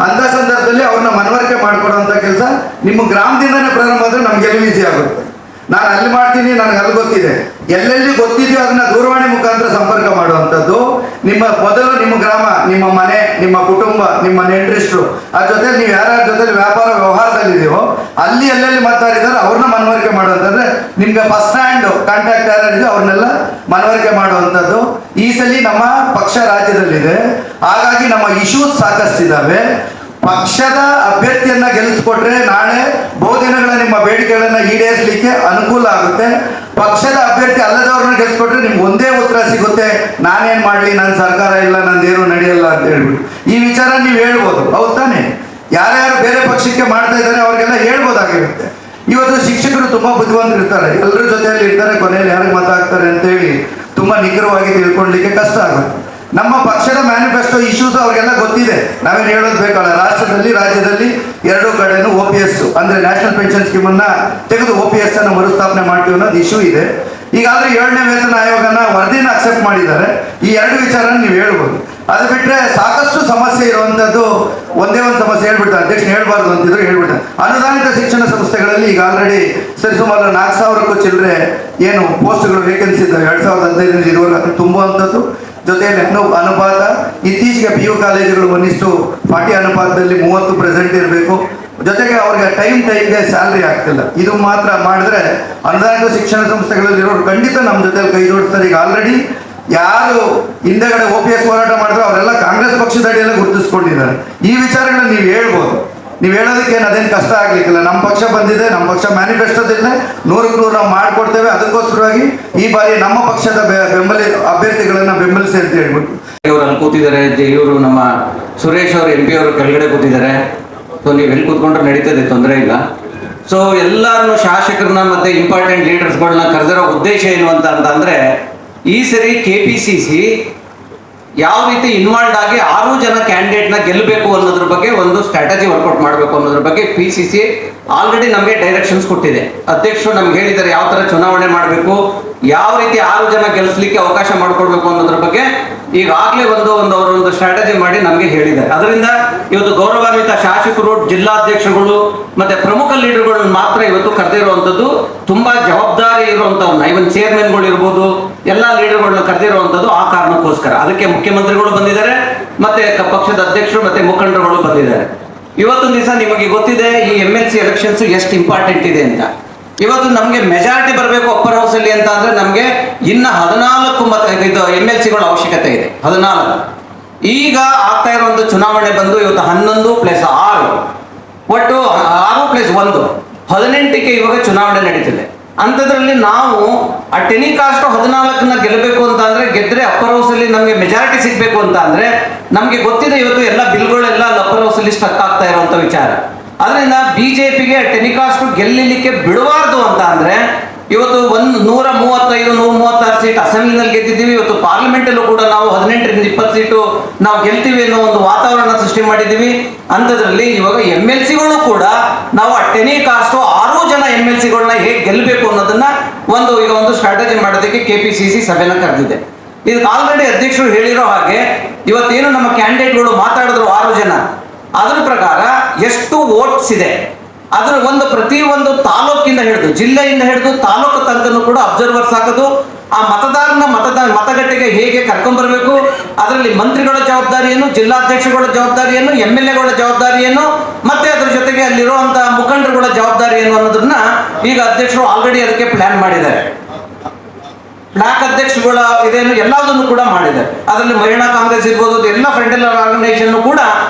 ಅಂತ ಸಂದರ್ಭದಲ್ಲಿ ಅವ್ರನ್ನ ಮನವರಿಕೆ ಮಾಡ್ಕೊಡುವಂತ ಕೆಲಸ ನಿಮ್ಮ ಗ್ರಾಮದಿಂದನೇ ಪ್ರಾರಂಭ ಆದ್ರೆ ನಮ್ಗೆ ಈಸಿ ಆಗುತ್ತೆ. ನಾನು ಅಲ್ಲಿ ಮಾಡ್ತೀನಿ, ನನಗೆ ಅಲ್ಲಿ ಗೊತ್ತಿದೆ, ಎಲ್ಲೆಲ್ಲಿ ಗೊತ್ತಿದೆಯೋ ಅದನ್ನ ದೂರವಾಣಿ ಮುಖಾಂತರ ಸಂಪರ್ಕ ಮಾಡುವಂಥದ್ದು. ಮೊದಲು ನಿಮ್ಮ ಗ್ರಾಮ, ನಿಮ್ಮ ಮನೆ, ನಿಮ್ಮ ಕುಟುಂಬ, ನಿಮ್ಮ ನೆಂಟರಿಷ್ಟರು, ಅದ್ರ ಜೊತೆ ನೀವು ಯಾರ್ಯಾರ ಜೊತೆ ವ್ಯಾಪಾರ ವ್ಯವಹಾರದಲ್ಲಿದೆಯೋ ಅಲ್ಲಿ ಎಲ್ಲೆಲ್ಲಿ ಮಾತಾಡಿದಾರೆ ಅವ್ರನ್ನ ಮನವರಿಕೆ ಮಾಡುವಂತಂದ್ರೆ ನಿಮ್ಗೆ ಫಸ್ಟ್ ಹ್ಯಾಂಡ್ ಕಾಂಟ್ಯಾಕ್ಟ್ ಯಾರಿದೆ ಅವ್ರನ್ನೆಲ್ಲ ಮನವರಿಕೆ ಮಾಡುವಂಥದ್ದು. ಈ ಸಲ ನಮ್ಮ ಪಕ್ಷ ರಾಜ್ಯದಲ್ಲಿದೆ. ಹಾಗಾಗಿ ನಮ್ಮ ಇಶ್ಯೂಸ್ ಸಾಕಷ್ಟಿದ್ದಾವೆ. ಪಕ್ಷದ ಅಭ್ಯರ್ಥಿಯನ್ನ ಗೆಲ್ಲಿಸ್ಕೊಟ್ರೆ ನಾಳೆ ಬಹುದಿನಗಳ ನಿಮ್ಮ ಬೇಡಿಕೆಗಳನ್ನ ಈಡೇರಿಸಲಿಕ್ಕೆ ಅನುಕೂಲ ಆಗುತ್ತೆ. ಪಕ್ಷದ ಅಭ್ಯರ್ಥಿ ಅಲ್ಲದವ್ರನ್ನ ಗೆಲ್ಲಿಸ್ಕೊಟ್ರೆ ನಿಮ್ಗೆ ಒಂದೇ ಉತ್ತರ ಸಿಗುತ್ತೆ, ನಾನೇನ್ ಮಾಡ್ಲಿ, ನನ್ನ ಸರ್ಕಾರ ಇಲ್ಲ, ನಂದೇನು ನಡೆಯಲ್ಲ ಅಂತ ಹೇಳ್ಬಿಟ್ಟು. ಈ ವಿಚಾರ ನೀವು ಹೇಳ್ಬೋದು, ಹೌದು ತಾನೆ? ಯಾರ್ಯಾರು ಬೇರೆ ಪಕ್ಷಕ್ಕೆ ಮಾಡ್ತಾ ಇದ್ದಾರೆ ಅವ್ರಿಗೆಲ್ಲ ಹೇಳ್ಬೋದಾಗಿರುತ್ತೆ. ಇವತ್ತು ಶಿಕ್ಷಕರು ತುಂಬಾ ಬುದ್ಧಿವಂತರು ಇರ್ತಾರೆ, ಎಲ್ಲರ ಜೊತೆಯಲ್ಲಿ ಇರ್ತಾರೆ, ಕೊನೆಯಲ್ಲಿ ಯಾರಿಗೆ ಮತ ಹಾಕ್ತಾರೆ ಅಂತೇಳಿ ತುಂಬಾ ನಿಖರವಾಗಿ ತಿಳ್ಕೊಳ್ಳಿಕ್ಕೆ ಕಷ್ಟ ಆಗುತ್ತೆ. ನಮ್ಮ ಪಕ್ಷದ ಮ್ಯಾನಿಫೆಸ್ಟೋ ಇಶ್ಯೂಸ್ ಅವ್ರಿಗೆಲ್ಲ ಗೊತ್ತಿದೆ, ನಾವೇನು ಹೇಳೋದು ಬೇಕಲ್ಲ. ರಾಜ್ಯದಲ್ಲಿ 2 ಕಡೆನೂ OPS ಅಂದ್ರೆ ನ್ಯಾಷನಲ್ ಪೆನ್ಷನ್ ಸ್ಕೀಮ್ ಅನ್ನ ತೆಗೆದು OPS ಅನ್ನು ಮರುಸ್ಥಾಪನೆ ಮಾಡ್ತೀವಿ ಅನ್ನೋದು ಇಶ್ಯೂ ಇದೆ. ಈಗಾಗಲೇ 7ನೇ ವೇತನ ಆಯೋಗನ ವರದಿನ ಅಕ್ಸೆಪ್ಟ್ ಮಾಡಿದ್ದಾರೆ. ಈ 2 ವಿಚಾರ ನೀವು ಹೇಳ್ಬೋದು. ಅದು ಬಿಟ್ಟರೆ ಸಾಕಷ್ಟು ಸಮಸ್ಯೆ ಇರುವಂಥದ್ದು. ಒಂದೇ ಒಂದು ಸಮಸ್ಯೆ ಹೇಳ್ಬಿಡ್ತಾರೆ, ಅಧ್ಯಕ್ಷ ಹೇಳ್ಬಾರ್ದು ಅಂತಿದ್ರು, ಹೇಳ್ಬಿಡ್ತಾರೆ. ಅನುದಾನಿತ ಶಿಕ್ಷಣ ಸಂಸ್ಥೆಗಳಲ್ಲಿ ಈಗ ಆಲ್ರೆಡಿ ಸರಿಸುಮಾರು 4,000ಕ್ಕೂ ಚಿಲ್ಲರೆ ಏನು ಪೋಸ್ಟ್ಗಳು ವೇಕೆನ್ಸಿ ಇದ್ದಾವೆ 2015ರಿಂದ ಇರುವಾಗ ಅದನ್ನು ತುಂಬುವಂಥದ್ದು. ಜೊತೆಯಲ್ಲಿ ಅನುಪಾತ ಇತ್ತೀಚೆಗೆ PU ಕಾಲೇಜುಗಳು 1:40 ಅನುಪಾತದಲ್ಲಿ 30 ಪ್ರೆಸೆಂಟ್ ಇರಬೇಕು. ಜೊತೆಗೆ ಅವ್ರಿಗೆ ಟೈಮ್ಗೆ ಸ್ಯಾಲ್ರಿ ಆಗ್ತಿಲ್ಲ. ಇದು ಮಾತ್ರ ಮಾಡಿದ್ರೆ ಅನುದಾನಿತ ಶಿಕ್ಷಣ ಸಂಸ್ಥೆಗಳಲ್ಲಿ ಇರೋರು ಖಂಡಿತ ನಮ್ಮ ಜೊತೆ ಕೈ ಜೋಡಿಸ್ತಾರೆ. ಈಗ ಆಲ್ರೆಡಿ ಯಾರು ಹಿಂದೆಗಡೆ OPS ಹೋರಾಟ ಮಾಡಿದ್ರು ಅವರೆಲ್ಲ ಕಾಂಗ್ರೆಸ್ ಪಕ್ಷದ ಅಡಿಯೆಲ್ಲ ಗುರುತಿಸ್ಕೊಂಡಿದ್ದಾರೆ. ಈ ವಿಚಾರಗಳನ್ನ ನೀವು ಹೇಳ್ಬೋದು. ನೀವು ಹೇಳೋದಕ್ಕೆ ಅದೇನು ಕಷ್ಟ ಆಗ್ಲಿಕ್ಕಿಲ್ಲ. ನಮ್ಮ ಪಕ್ಷ ಬಂದಿದೆ, ನಮ್ಮ ಪಕ್ಷ ಮ್ಯಾನಿಫೆಸ್ಟೋದಿದೆ, 100ಕ್ಕೆ 100 ನಾವು ಮಾಡಿಕೊಡ್ತೇವೆ. ಅದಕ್ಕೋಸ್ಕರವಾಗಿ ಈ ಬಾರಿ ನಮ್ಮ ಪಕ್ಷದ ಅಭ್ಯರ್ಥಿಗಳನ್ನ ಬೆಂಬಲಿಸಿ ಅಂತ ಹೇಳ್ಬಿಟ್ಟು
ಇವರು ಅಲ್ಲಿ ಕೂತಿದ್ದಾರೆ. ಇವರು ನಮ್ಮ ಸುರೇಶ್ ಅವರು MP ಅವರು ಕೆಳಗಡೆ ಕೂತಿದ್ದಾರೆ. ಸೊ ನೀವು ಎಲ್ಲಿ ಕೂತ್ಕೊಂಡ್ರೆ ನಡೀತದೆ, ತೊಂದರೆ ಇಲ್ಲ. ಸೊ ಎಲ್ಲರನ್ನು ಶಾಸಕರನ್ನ ಮತ್ತೆ ಇಂಪಾರ್ಟೆಂಟ್ ಲೀಡರ್ಸ್ಗಳನ್ನ ಕರೆದಿರೋ ಉದ್ದೇಶ ಏನು ಅಂತಂದ್ರೆ, ಈ ಸರಿ KPCC ಯಾವ ರೀತಿ ಇನ್ವಾಲ್ವ್ ಆಗಿ 6 ಜನ ಕ್ಯಾಂಡಿಡೇಟ್ನ ಗೆಲ್ಲಬೇಕು ಅನ್ನೋದ್ರ ಬಗ್ಗೆ ಒಂದು ಸ್ಟ್ರಾಟಜಿ ವರ್ಕೌಟ್ ಮಾಡಬೇಕು ಅನ್ನೋದ್ರ ಬಗ್ಗೆ PCC ಆಲ್ರೆಡಿ ನಮಗೆ ಡೈರೆಕ್ಷನ್ಸ್ ಕೊಟ್ಟಿದೆ. ಅಧ್ಯಕ್ಷರು ನಮ್ಗೆ ಹೇಳಿದ್ದಾರೆ ಯಾವ ಥರ ಚುನಾವಣೆ ಮಾಡಬೇಕು, ಯಾವ ರೀತಿ 6 ಜನ ಗೆಲ್ಲಿಸ್ಲಿಕ್ಕೆ ಅವಕಾಶ ಮಾಡಿಕೊಡ್ಬೇಕು ಅನ್ನೋದ್ರ ಬಗ್ಗೆ ಈಗಾಗಲೇ ಒಂದು ಸ್ಟ್ರಾಟಜಿ ಮಾಡಿ ನಮಗೆ ಹೇಳಿದ್ದಾರೆ. ಅದರಿಂದ ಇವತ್ತು ಗೌರವಾನ್ವಿತ ಶಾಸಕರು, ಜಿಲ್ಲಾಧ್ಯಕ್ಷರುಗಳು ಮತ್ತೆ ಪ್ರಮುಖ ಲೀಡರ್ಗಳನ್ನ ಮಾತ್ರ ಇವತ್ತು ಕರೆದಿರುವಂಥದ್ದು. ತುಂಬಾ ಜವಾಬ್ದಾರಿ ಇರುವಂಥವ್ರನ್ನ, ಇವನ್ ಚೇರ್ಮನ್ಗಳು ಇರ್ಬೋದು, ಎಲ್ಲ ಲೀಡರ್ಗಳನ್ನ ಕರೆದಿರುವಂಥದ್ದು ಆ ಕಾರಣಕ್ಕೋಸ್ಕರ. ಅದಕ್ಕೆ ಮುಖ್ಯಮಂತ್ರಿಗಳು ಬಂದಿದ್ದಾರೆ, ಮತ್ತೆ ಪಕ್ಷದ ಅಧ್ಯಕ್ಷರು ಮತ್ತೆ ಮುಖಂಡರುಗಳು ಬಂದಿದ್ದಾರೆ. ಇವತ್ತೊಂದು ದಿವಸ ನಿಮಗೆ ಗೊತ್ತಿದೆ ಈ MLC ಎಲೆಕ್ಷನ್ಸ್ ಎಷ್ಟು ಇಂಪಾರ್ಟೆಂಟ್ ಇದೆ ಅಂತ. ಇವತ್ತು ನಮಗೆ ಮೆಜಾರಿಟಿ ಬರಬೇಕು ಅಪ್ಪರ್ ಹೌಸ್ ಅಲ್ಲಿ ಅಂತ ಅಂದ್ರೆ ನಮಗೆ ಇನ್ನ 14 MLCಗಳ ಅವಶ್ಯಕತೆ ಇದೆ. 14 ಈಗ ಆಗ್ತಾ ಇರುವಂತ ಚುನಾವಣೆ ಬಂದು ಇವತ್ತು 11 + 6 ಒಟ್ಟು 6 + 1 18ಕ್ಕೆ ಇವಾಗ ಚುನಾವಣೆ ನಡೀತಿದೆ. ಅಂಥದ್ರಲ್ಲಿ ನಾವು ಅಟ್ ಎನಿ ಕಾಸ್ಟ್ 14ನ್ನ ಗೆಲ್ಲಬೇಕು ಅಂತ ಅಂದ್ರೆ, ಗೆದ್ರೆ ಅಪ್ಪರ್ ಹೌಸ್ ಅಲ್ಲಿ ನಮಗೆ ಮೆಜಾರಿಟಿ ಸಿಗ್ಬೇಕು ಅಂತ ಅಂದ್ರೆ ನಮ್ಗೆ ಗೊತ್ತಿದೆ ಇವತ್ತು ಎಲ್ಲ ಬಿಲ್ಗಳೆಲ್ಲ ಅಪ್ಪರ್ ಹೌಸ್ ಅಲ್ಲಿ ಸ್ಟಕ್ ಆಗ್ತಾ ಇರುವಂತ ವಿಚಾರ. ಅದರಿಂದ BJPಗೆ ಅಟ್ ಎನಿ ಕಾಸ್ಟ್ ಗೆಲ್ಲಲಿಕ್ಕೆ ಬಿಡಬಾರ್ದು ಅಂತ ಅಂದ್ರೆ ಇವತ್ತು 135 136 ಸೀಟ್ ಅಸೆಂಬ್ಲಿನಲ್ಲಿ ಗೆದ್ದಿದ್ದೀವಿ. ಇವತ್ತು ಪಾರ್ಲಿಮೆಂಟ್ ಅಲ್ಲೂ ಕೂಡ ನಾವು 18ರಿಂದ 20 ಸೀಟು ನಾವು ಗೆಲ್ತೀವಿ ಅನ್ನೋ ಒಂದು ವಾತಾವರಣ ಸೃಷ್ಟಿ ಮಾಡಿದ್ದೀವಿ. ಅಂಥದ್ರಲ್ಲಿ ಇವಾಗ MLCಗಳು ಕೂಡ ನಾವು ಅಟ್ ಎನಿ ಕಾಸ್ಟ್ 6 ಜನ MLCಗಳನ್ನ ಹೇಗೆ ಗೆಲ್ಲಬೇಕು ಅನ್ನೋದನ್ನ ಈಗ ಒಂದು ಸ್ಟ್ರಾಟಜಿ ಮಾಡೋದಕ್ಕೆ KPCC ಸಭೆನ ಕರೆದಿದೆ. ಇದಕ್ಕೆ ಆಲ್ರೆಡಿ ಅಧ್ಯಕ್ಷರು ಹೇಳಿರೋ ಹಾಗೆ ಇವತ್ತೇನು ನಮ್ಮ ಕ್ಯಾಂಡಿಡೇಟ್ಗಳು ಮಾತಾಡಿದ್ರು 6 ಜನ, ಅದರ ಪ್ರಕಾರ ಎಷ್ಟು ವೋಟ್ಸ್ ಇದೆ ಅದರ ಒಂದು ಪ್ರತಿಯೊಂದು ತಾಲೂಕಿಂದ ಹಿಡಿದು ಜಿಲ್ಲೆಯಿಂದ ಹಿಡಿದು ತಾಲೂಕು ತನಕನೂ ಕೂಡ ಅಬ್ಸರ್ವರ್ಸ್ ಹಾಕೋದು, ಆ ಮತದಾರನ ಮತಗಟ್ಟೆಗೆ ಹೇಗೆ ಕರ್ಕೊಂಡ್ಬರ್ಬೇಕು, ಅದರಲ್ಲಿ ಮಂತ್ರಿಗಳ ಜವಾಬ್ದಾರಿ ಏನು, ಜಿಲ್ಲಾಧ್ಯಕ್ಷಗಳ ಜವಾಬ್ದಾರಿ ಏನು, MLAಗಳ ಜವಾಬ್ದಾರಿ ಏನು, ಮತ್ತೆ ಅದ್ರ ಜೊತೆಗೆ ಅಲ್ಲಿರುವಂತಹ ಮುಖಂಡರುಗಳ ಜವಾಬ್ದಾರಿ ಏನು ಅನ್ನೋದನ್ನ ಈಗ ಅಧ್ಯಕ್ಷರು ಆಲ್ರೆಡಿ ಅದಕ್ಕೆ ಪ್ಲಾನ್ ಮಾಡಿದ್ದಾರೆ. ಬ್ಲಾಕ್ ಅಧ್ಯಕ್ಷಗಳ ಇದೇನು ಎಲ್ಲದನ್ನು ಕೂಡ ಮಾಡಿದ್ದಾರೆ. ಅದರಲ್ಲಿ ಮಹಿಳಾ ಕಾಂಗ್ರೆಸ್ ಇರ್ಬೋದು, ಎಲ್ಲ ಫ್ರಂಟಲ್ ಆರ್ಗನೈಸೇಷನ್ ಕೂಡ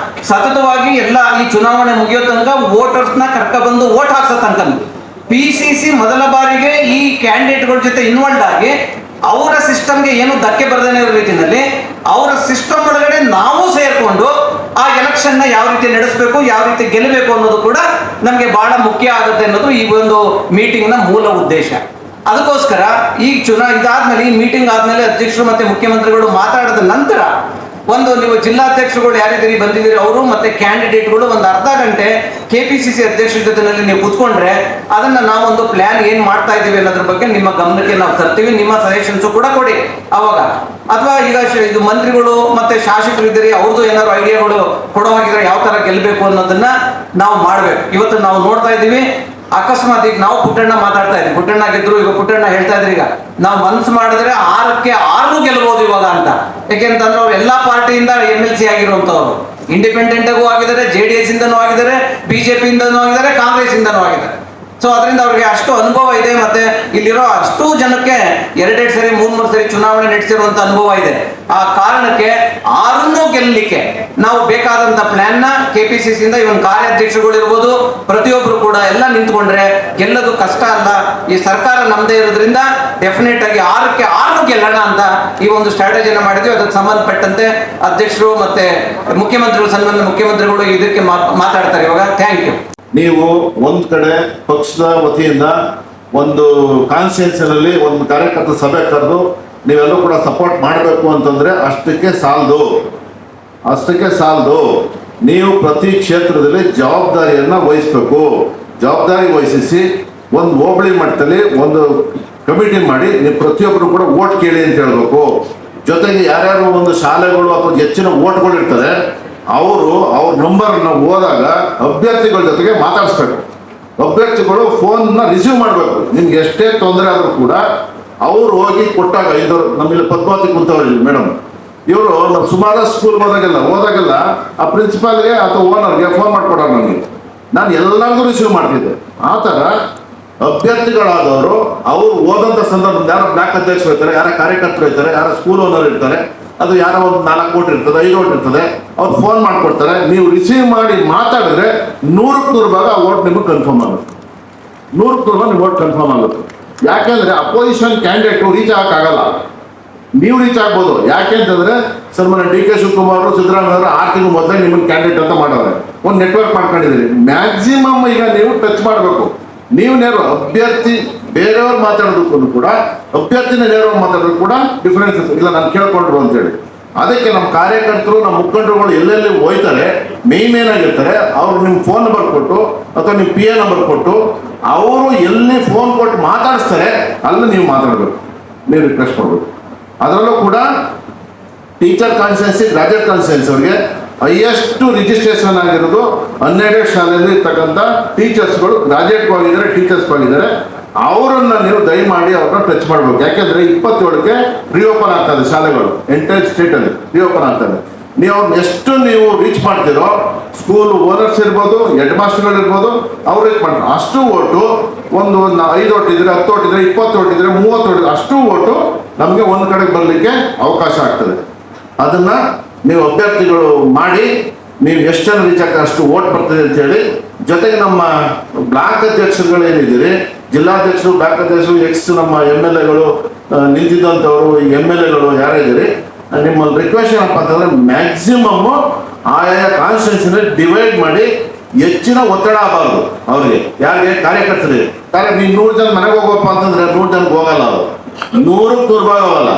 ಸತತವಾಗಿ ಎಲ್ಲ ಈ ಚುನಾವಣೆ ಮುಗಿಯೋ ತನಕ ವೋಟರ್ಸ್ನ ಕರ್ಕೊಬಂದು ವೋಟ್ ಹಾಕ್ಸೋ ತನಕ PCC ಮೊದಲ ಬಾರಿಗೆ ಈ ಕ್ಯಾಂಡಿಡೇಟ್ಗಳ ಜೊತೆ ಇನ್ವಾಲ್ವ್ ಆಗಿ ಅವರ ಸಿಸ್ಟಮ್ಗೆ ಏನು ಧಕ್ಕೆ ಬರದೇನೆ ಇರೋ ರೀತಿಯಲ್ಲಿ ಅವರ ಸಿಸ್ಟಮ್ ಒಳಗಡೆ ನಾವು ಸೇರ್ಕೊಂಡು ಆ ಎಲೆಕ್ಷನ್ನ ಯಾವ ರೀತಿ ನಡೆಸಬೇಕು, ಯಾವ ರೀತಿ ಗೆಲ್ಲಬೇಕು ಅನ್ನೋದು ಕೂಡ ನಮಗೆ ಬಹಳ ಮುಖ್ಯ ಆಗುತ್ತೆ ಅನ್ನೋದು ಈ ಒಂದು ಮೀಟಿಂಗ್ನ ಮೂಲ ಉದ್ದೇಶ. ಅದಕ್ಕೋಸ್ಕರ ಈ ಇದಾದ್ಮೇಲೆ ಈ ಮೀಟಿಂಗ್ ಆದ್ಮೇಲೆ ಅಧ್ಯಕ್ಷರು ಮತ್ತೆ ಮುಖ್ಯಮಂತ್ರಿಗಳು ಮಾತಾಡಿದ ನಂತರ ನೀವು ಜಿಲ್ಲಾಧ್ಯಕ್ಷರುಗಳು ಯಾರಿದ್ದೀರಿ ಬಂದಿದ್ದೀರಿ ಅವರು ಮತ್ತೆ ಕ್ಯಾಂಡಿಡೇಟ್ಗಳು ಒಂದು ಅರ್ಧ ಗಂಟೆ KPCC ಅಧ್ಯಕ್ಷರ ಜೊತೆನಲ್ಲಿ ನೀವು ಕುತ್ಕೊಂಡ್ರೆ ಅದನ್ನ ನಾವೊಂದು ಪ್ಲಾನ್ ಏನ್ ಮಾಡ್ತಾ ಇದ್ದೀವಿ ಅನ್ನೋದ್ರ ಬಗ್ಗೆ ನಿಮ್ಮ ಗಮನಕ್ಕೆ ನಾವು ತರ್ತೀವಿ. ನಿಮ್ಮ ಸಜೆಷನ್ಸ್ ಕೂಡ ಕೊಡಿ ಅವಾಗ. ಅಥವಾ ಈಗ ಇದು ಮಂತ್ರಿಗಳು ಮತ್ತೆ ಶಾಸಕರು ಇದ್ದೀರಿ, ಅವ್ರದ್ದು ಏನಾದ್ರು ಐಡಿಯಾಗಳು ಕೊಡೋ ಹಾಗಿದ್ರೆ ಯಾವ ತರ ಗೆಲ್ಲಬೇಕು ಅನ್ನೋದನ್ನ ನಾವು ಮಾಡ್ಬೇಕು. ಇವತ್ತು ನಾವು ನೋಡ್ತಾ ಇದ್ದೀವಿ, ಅಕಸ್ಮಾತ್ ಈಗ ನಾವು ಪುಟ್ಟಣ್ಣ ಮಾತಾಡ್ತಾ ಇದ್ವಿ, ಪುಟ್ಟಣ್ಣ ಗೆದ್ರು, ಈಗ ಪುಟ್ಟಣ್ಣ ಹೇಳ್ತಾ ಇದ್ರಿ ಈಗ ನಾವು ಮನಸ್ಸು ಮಾಡಿದ್ರೆ 6ಕ್ಕೆ 6 ಗೆಲ್ಬಹುದು ಇವಾಗ ಅಂತ. ಯಾಕೆಂತಂದ್ರೆ ಅವ್ರು ಎಲ್ಲಾ ಪಾರ್ಟಿಯಿಂದ MLC ಆಗಿರುವಂತವ್ರು, ಇಂಡಿಪೆಂಡೆಂಟ್ ಆಗೂ ಆಗಿದ್ದಾರೆ, JDS ಇಂದನೂ ಆಗಿದ್ದಾರೆ, BJP ಇಂದನೂ ಆಗಿದ್ದಾರೆ, ಕಾಂಗ್ರೆಸ್ ಇಂದನೂ ಆಗಿದ್ದಾರೆ. ಸೊ ಅದರಿಂದ ಅವ್ರಿಗೆ ಅಷ್ಟು ಅನುಭವ ಇದೆ. ಮತ್ತೆ ಇಲ್ಲಿರೋ ಅಷ್ಟು ಜನಕ್ಕೆ 2 ಸರಿ 3 ಸರಿ ಚುನಾವಣೆ ನಡೆಸಿರುವಂತ ಅನುಭವ ಇದೆ. ಆ ಕಾರಣಕ್ಕೆ 6 ಗೆಲ್ಲಲಿಕ್ಕೆ ನಾವು ಬೇಕಾದಂತ ಪ್ಲಾನ್ ನ KPCC ಇಂದ ಇವನ್ ಕಾರ್ಯಾಧ್ಯಕ್ಷರುಗಳು ಇರ್ಬೋದು, ಪ್ರತಿಯೊಬ್ರು ಕೂಡ ಎಲ್ಲ ನಿಂತ್ಕೊಂಡ್ರೆ ಗೆಲ್ಲೋದು ಕಷ್ಟ ಅಲ್ಲ. ಈ ಸರ್ಕಾರ ನಮ್ದೇ ಇರೋದ್ರಿಂದ ಡೆಫಿನೆಟ್ ಆಗಿ 6ಕ್ಕೆ 6 ಗೆಲ್ಲೋಣ ಅಂತ ಈ ಒಂದು ಸ್ಟ್ರಾಟಜಿನ ಮಾಡಿದ್ವಿ. ಅದಕ್ಕೆ ಸಂಬಂಧಪಟ್ಟಂತೆ ಅಧ್ಯಕ್ಷರು ಮತ್ತೆ ಸನ್ಮಾನ್ಯ ಮುಖ್ಯಮಂತ್ರಿಗಳು ಇದಕ್ಕೆ ಮಾತಾಡ್ತಾರೆ ಇವಾಗ. Thank you.
ನೀವು ಒಂದ್ ಕಡೆ ಪಕ್ಷದ ವತಿಯಿಂದ ಒಂದು ಕಾನ್ಸ್ಟಿಟ್ಯೂನ್ಸಿನಲ್ಲಿ ಒಂದು ಕಾರ್ಯಕರ್ತ ಸಭೆ ಕರೆದು ನೀವೆಲ್ಲರೂ ಕೂಡ ಸಪೋರ್ಟ್ ಮಾಡಬೇಕು ಅಂತಂದ್ರೆ ಅಷ್ಟಕ್ಕೆ ಸಾಲದು. ನೀವು ಪ್ರತಿ ಕ್ಷೇತ್ರದಲ್ಲಿ ಜವಾಬ್ದಾರಿಯನ್ನ ವಹಿಸ್ಬೇಕು. ಜವಾಬ್ದಾರಿ ವಹಿಸಿ ಒಂದು ಹೋಬಳಿ ಮಟ್ಟದಲ್ಲಿ ಒಂದು ಕಮಿಟಿ ಮಾಡಿ ನೀವು ಪ್ರತಿಯೊಬ್ಬರು ಕೂಡ ವೋಟ್ ಕೇಳಿ ಅಂತ ಹೇಳ್ಬೇಕು. ಜೊತೆಗೆ ಯಾರ್ಯಾರು ಒಂದು ಶಾಲೆಗಳು ಅಥವಾ ಹೆಚ್ಚಿನ ವೋಟ್ಗಳು ಇರ್ತಾರೆ ಅವ್ರ ನಂಬರ್ನ ಹೋದಾಗ ಅಭ್ಯರ್ಥಿಗಳ ಜೊತೆಗೆ ಮಾತಾಡಿಸ್ಬೇಕು. ಅಭ್ಯರ್ಥಿಗಳು ಫೋನ್ನ ರಿಸೀವ್ ಮಾಡಬೇಕು. ನಿಮ್ಗೆ ಎಷ್ಟೇ ತೊಂದರೆ ಆದರೂ ಕೂಡ ಅವ್ರು ಹೋಗಿ ಕೊಟ್ಟಾಗ ನಮ್ಮಲ್ಲಿ ಪದ್ಮಾವತಿ ಕುಂತವ್ರಿ ಮೇಡಮ್, ಇವರು ನಮ್ಮ ಸುಮಾರು ಸ್ಕೂಲ್ ಹೋದಾಗೆಲ್ಲ ಆ ಪ್ರಿನ್ಸಿಪಾಲ್ಗೆ ಅಥವಾ ಓನರ್ಗೆ ಫೋನ್ ಮಾಡಿಕೊಡೋರು ನನಗೆ. ನಾನು ಎಲ್ಲರಿಗೂ ರಿಸೀವ್ ಮಾಡ್ತಿದ್ದೆ. ಆ ಥರ ಅಭ್ಯರ್ಥಿಗಳಾದವರು ಅವ್ರು ಓದಂಥ ಸಂದರ್ಭದಲ್ಲಿ ಯಾರೋ ಬ್ಲಾಕ್ ಅಧ್ಯಕ್ಷರು ಇರ್ತಾರೆ, ಯಾರ ಕಾರ್ಯಕರ್ತರು ಇರ್ತಾರೆ, ಯಾರ ಸ್ಕೂಲ್ ಓನರ್ ಇರ್ತಾರೆ, ಅದು ಯಾರೋ ಒಂದು 4 ಕೋಟಿ ಇರ್ತದೆ, 5 ಕೋಟಿ ಇರ್ತದೆ, ಅವ್ರು ಫೋನ್ ಮಾಡ್ಕೊಡ್ತಾರೆ. ನೀವು ರಿಸೀವ್ ಮಾಡಿ ಮಾತಾಡಿದ್ರೆ 100ಕ್ಕೆ 100 ಭಾಗ ಆ ವೋಟ್ ನಿಮಗೆ ಕನ್ಫರ್ಮ್ ಆಗುತ್ತೆ. 100ಕ್ಕೆ 100 ನಿಮ್ಮ ವೋಟ್ ಕನ್ಫರ್ಮ್ ಆಗುತ್ತೆ. ಯಾಕೆಂದ್ರೆ ಅಪೋಸಿಷನ್ ಕ್ಯಾಂಡಿಡೇಟ್ ರೀಚ್ ಆಗಕ್ಕಾಗಲ್ಲ, ನೀವು ರೀಚ್ ಆಗ್ಬೋದು. ಯಾಕೆಂತಂದ್ರೆ ಸನ್ಮಾನ್ಯ DK ಶಿವಕುಮಾರ್ ಸಿದ್ದರಾಮಯ್ಯ ಅವರು 6 ತಿಂಗಳು ಮೊದಲೇ ನಿಮ್ಮನ್ನು ಕ್ಯಾಂಡಿಡೇಟ್ ಅಂತ ಮಾಡೋರೆ, ಒಂದು ನೆಟ್ವರ್ಕ್ ಮಾಡ್ಕೊಂಡಿದ್ದೀರಿ. ಮ್ಯಾಕ್ಸಿಮಮ್ ಈಗ ನೀವು ಟಚ್ ಮಾಡಬೇಕು. ನೀವು ನೇರ ಅಭ್ಯರ್ಥಿ ಬೇರೆಯವ್ರು ಮಾತಾಡೋದಕ್ಕೂ ಕೂಡ ಅಭ್ಯರ್ಥಿನ ನೇರವಾಗಿ ಮಾತಾಡೋದು ಕೂಡ ಡಿಫರೆನ್ಸ್ ಇಲ್ಲ. ನಾನು ಕೇಳ್ಕೊಂಡ್ರು ಅಂತೇಳಿ ಅದಕ್ಕೆ ನಮ್ಮ ಕಾರ್ಯಕರ್ತರು, ನಮ್ಮ ಮುಖಂಡರುಗಳು ಎಲ್ಲೆಲ್ಲಿ ಹೋಯ್ತಾರೆ ಮೇನ್ ಆಗಿರ್ತಾರೆ, ಅವ್ರು ನಿಮ್ಮ ಫೋನ್ ನಂಬರ್ ಕೊಟ್ಟು ಅಥವಾ ನಿಮ್ಮ PA ನಂಬರ್ ಕೊಟ್ಟು ಅವರು ಎಲ್ಲಿ ಫೋನ್ ಕೊಟ್ಟು ಮಾತಾಡಿಸ್ತಾರೆ ಅಲ್ಲಿ ನೀವು ಮಾತಾಡಬೇಕು, ನೀವು ರಿಕ್ವೆಸ್ಟ್ ಮಾಡಬೇಕು. ಅದರಲ್ಲೂ ಕೂಡ ಟೀಚರ್ ಕಾನ್ಸ್ಟಿಟ್ಯೂನ್ಸಿ, ಗ್ರಾಜುಯೇಟ್ ಕಾನ್ಸ್ಟಿಟ್ಯೂನ್ಸಿ ಅವ್ರಿಗೆ ಹೈಯೆಸ್ಟ್ ರಿಜಿಸ್ಟ್ರೇಷನ್ ಆಗಿರೋದು 12 ಶಾಲೆಯಲ್ಲಿ ಇರ್ತಕ್ಕಂಥ ಟೀಚರ್ಸ್ಗಳು ಗ್ರಾಜುಯೇಟ್ಗಳಿದ್ದಾರೆ, ಟೀಚರ್ಸ್ಗಳಿದ್ದಾರೆ. ಅವರನ್ನ ನೀವು ದಯಮಾಡಿ ಅವ್ರನ್ನ ಟಚ್ ಮಾಡಬೇಕು. ಯಾಕೆಂದ್ರೆ 27ಕ್ಕೆ ರಿಓಪನ್ ಆಗ್ತದೆ ಶಾಲೆಗಳು, ಎಂಟೈರ್ ಸ್ಟೇಟಲ್ಲಿ ರಿಓಪನ್ ಆಗ್ತದೆ. ನೀವು ಅವ್ರನ್ನ ಎಷ್ಟು ನೀವು ರೀಚ್ ಮಾಡ್ತೀರೋ, ಸ್ಕೂಲ್ ಓನರ್ಸ್ ಇರ್ಬೋದು, ಹೆಡ್ ಮಾಸ್ಟರ್ಗಳು ಇರ್ಬೋದು, ಅವ್ರು ರೀಚ್ ಮಾಡ್ತಾರೆ. ಅಷ್ಟು ಓಟು ಒಂದು 5 ಓಟ್ ಇದ್ರೆ, 10 ಓಟ್ ಇದ್ರೆ, 20 ಓಟ್ ಇದ್ರೆ, 30 ಓಟ್ ಇದ್ರೆ, ಅಷ್ಟು ಓಟು ನಮಗೆ ಒಂದು ಕಡೆಗೆ ಬರಲಿಕ್ಕೆ ಅವಕಾಶ ಆಗ್ತದೆ. ಅದನ್ನ ನೀವು ಅಭ್ಯರ್ಥಿಗಳು ಮಾಡಿ ನೀವು ಎಷ್ಟು ಜನ ರೀಚ್ ಆಗ್ತಾರೆ ಅಷ್ಟು ಓಟ್ ಬರ್ತದೆ ಅಂತ ಹೇಳಿ. ಜೊತೆಗೆ ನಮ್ಮ ಬ್ಲಾಕ್ ಅಧ್ಯಕ್ಷರುಗಳು ಏನಿದ್ದೀರಿ, ಜಿಲ್ಲಾಧ್ಯಕ್ಷರು, ಬ್ಲಾಕ್ ಅಧ್ಯಕ್ಷರು, ನಮ್ಮ MLAಗಳು ನಿಂತಿದ್ದಂಥವ್ರು, MLAಗಳು ಯಾರಿದ್ದೀರಿ, ನಿಮ್ಮಲ್ಲಿ ರಿಕ್ವೆಸ್ಟ್ ಏನಪ್ಪ ಅಂತಂದ್ರೆ ಮ್ಯಾಕ್ಸಿಮಮ್ ಆಯಾ ಕಾನ್ಸ್ಟಿಟ್ಯೂನ್ಸಿನಲ್ಲಿ ಡಿವೈಡ್ ಮಾಡಿ ಹೆಚ್ಚಿನ ಒತ್ತಡ ಆಗಬಾರ್ದು ಅವ್ರಿಗೆ, ಯಾರಿಗೆ ಕಾರ್ಯಕರ್ತರಿಗೆ. ಕಾರ್ಯ ನೀವು 100 ಜನ ಮನೆಗೆ ಹೋಗಪ್ಪ ಅಂತಂದ್ರೆ 100 ಜನಕ್ಕೆ ಹೋಗಲ್ಲ, ಅವರು 100ಕ್ಕೆ 100 ಭಾಗ ಹೋಗಲ್ಲ.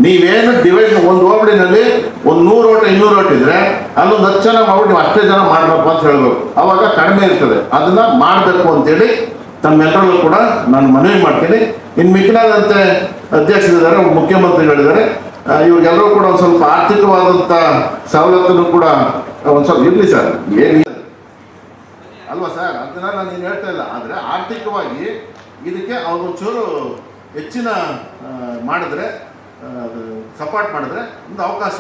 ನೀವೇನು ಡಿವೈಡ್ ಒಂದು ಹೋಬಳಿನಲ್ಲಿ ಒಂದು 100 ಓಟ್ 200 ಓಟ್ ಇದ್ರೆ ಅಲ್ಲೊಂದು 10 ಜನ ಮಾಡ್ಬಿಟ್ಟು ನೀವು ಅಷ್ಟೇ ಜನ ಮಾಡಬೇಕು ಅಂತ ಹೇಳ್ಬೇಕು. ಅವಾಗ ಕಡಿಮೆ ಇರ್ತದೆ. ಅದನ್ನ ಮಾಡಬೇಕು ಅಂತೇಳಿ ತಮ್ಮೆಲ್ಲರಲ್ಲೂ ಕೂಡ ನಾನು ಮನವಿ ಮಾಡ್ತೀನಿ. ಇನ್ನು ಮಿಕ್ಕಿನಾದಂತೆ ಅಧ್ಯಕ್ಷರಿದ್ದಾರೆ, ಮುಖ್ಯಮಂತ್ರಿಗಳಿದ್ದಾರೆ, ಇವ್ರಿಗೆಲ್ಲರೂ ಕೂಡ ಒಂದು ಸ್ವಲ್ಪ ಆರ್ಥಿಕವಾದಂಥ ಸವಲತ್ತನ್ನು ಕೂಡ ಒಂದು ಸ್ವಲ್ಪ ಇರಲಿ ಸರ್. ಏನು ಅಲ್ವಾ ಸರ್? ಅದನ್ನ ನಾನು ಏನು ಹೇಳ್ತಾ ಇಲ್ಲ. ಆದರೆ ಆರ್ಥಿಕವಾಗಿ ಇದಕ್ಕೆ ಅವ್ರು ಒಂಚೂರು ಹೆಚ್ಚಿನ ಮಾಡಿದ್ರೆ, ಸಪೋರ್ಟ್ ಮಾಡಿದ್ರೆ ಒಂದು ಅವಕಾಶ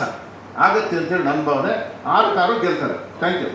ಆಗುತ್ತೆ ಅಂತೇಳಿ ನನ್ನ ಭಾವನೆ. 6 ಕಾರು ಗೆಲ್ತಾರೆ. Thank you.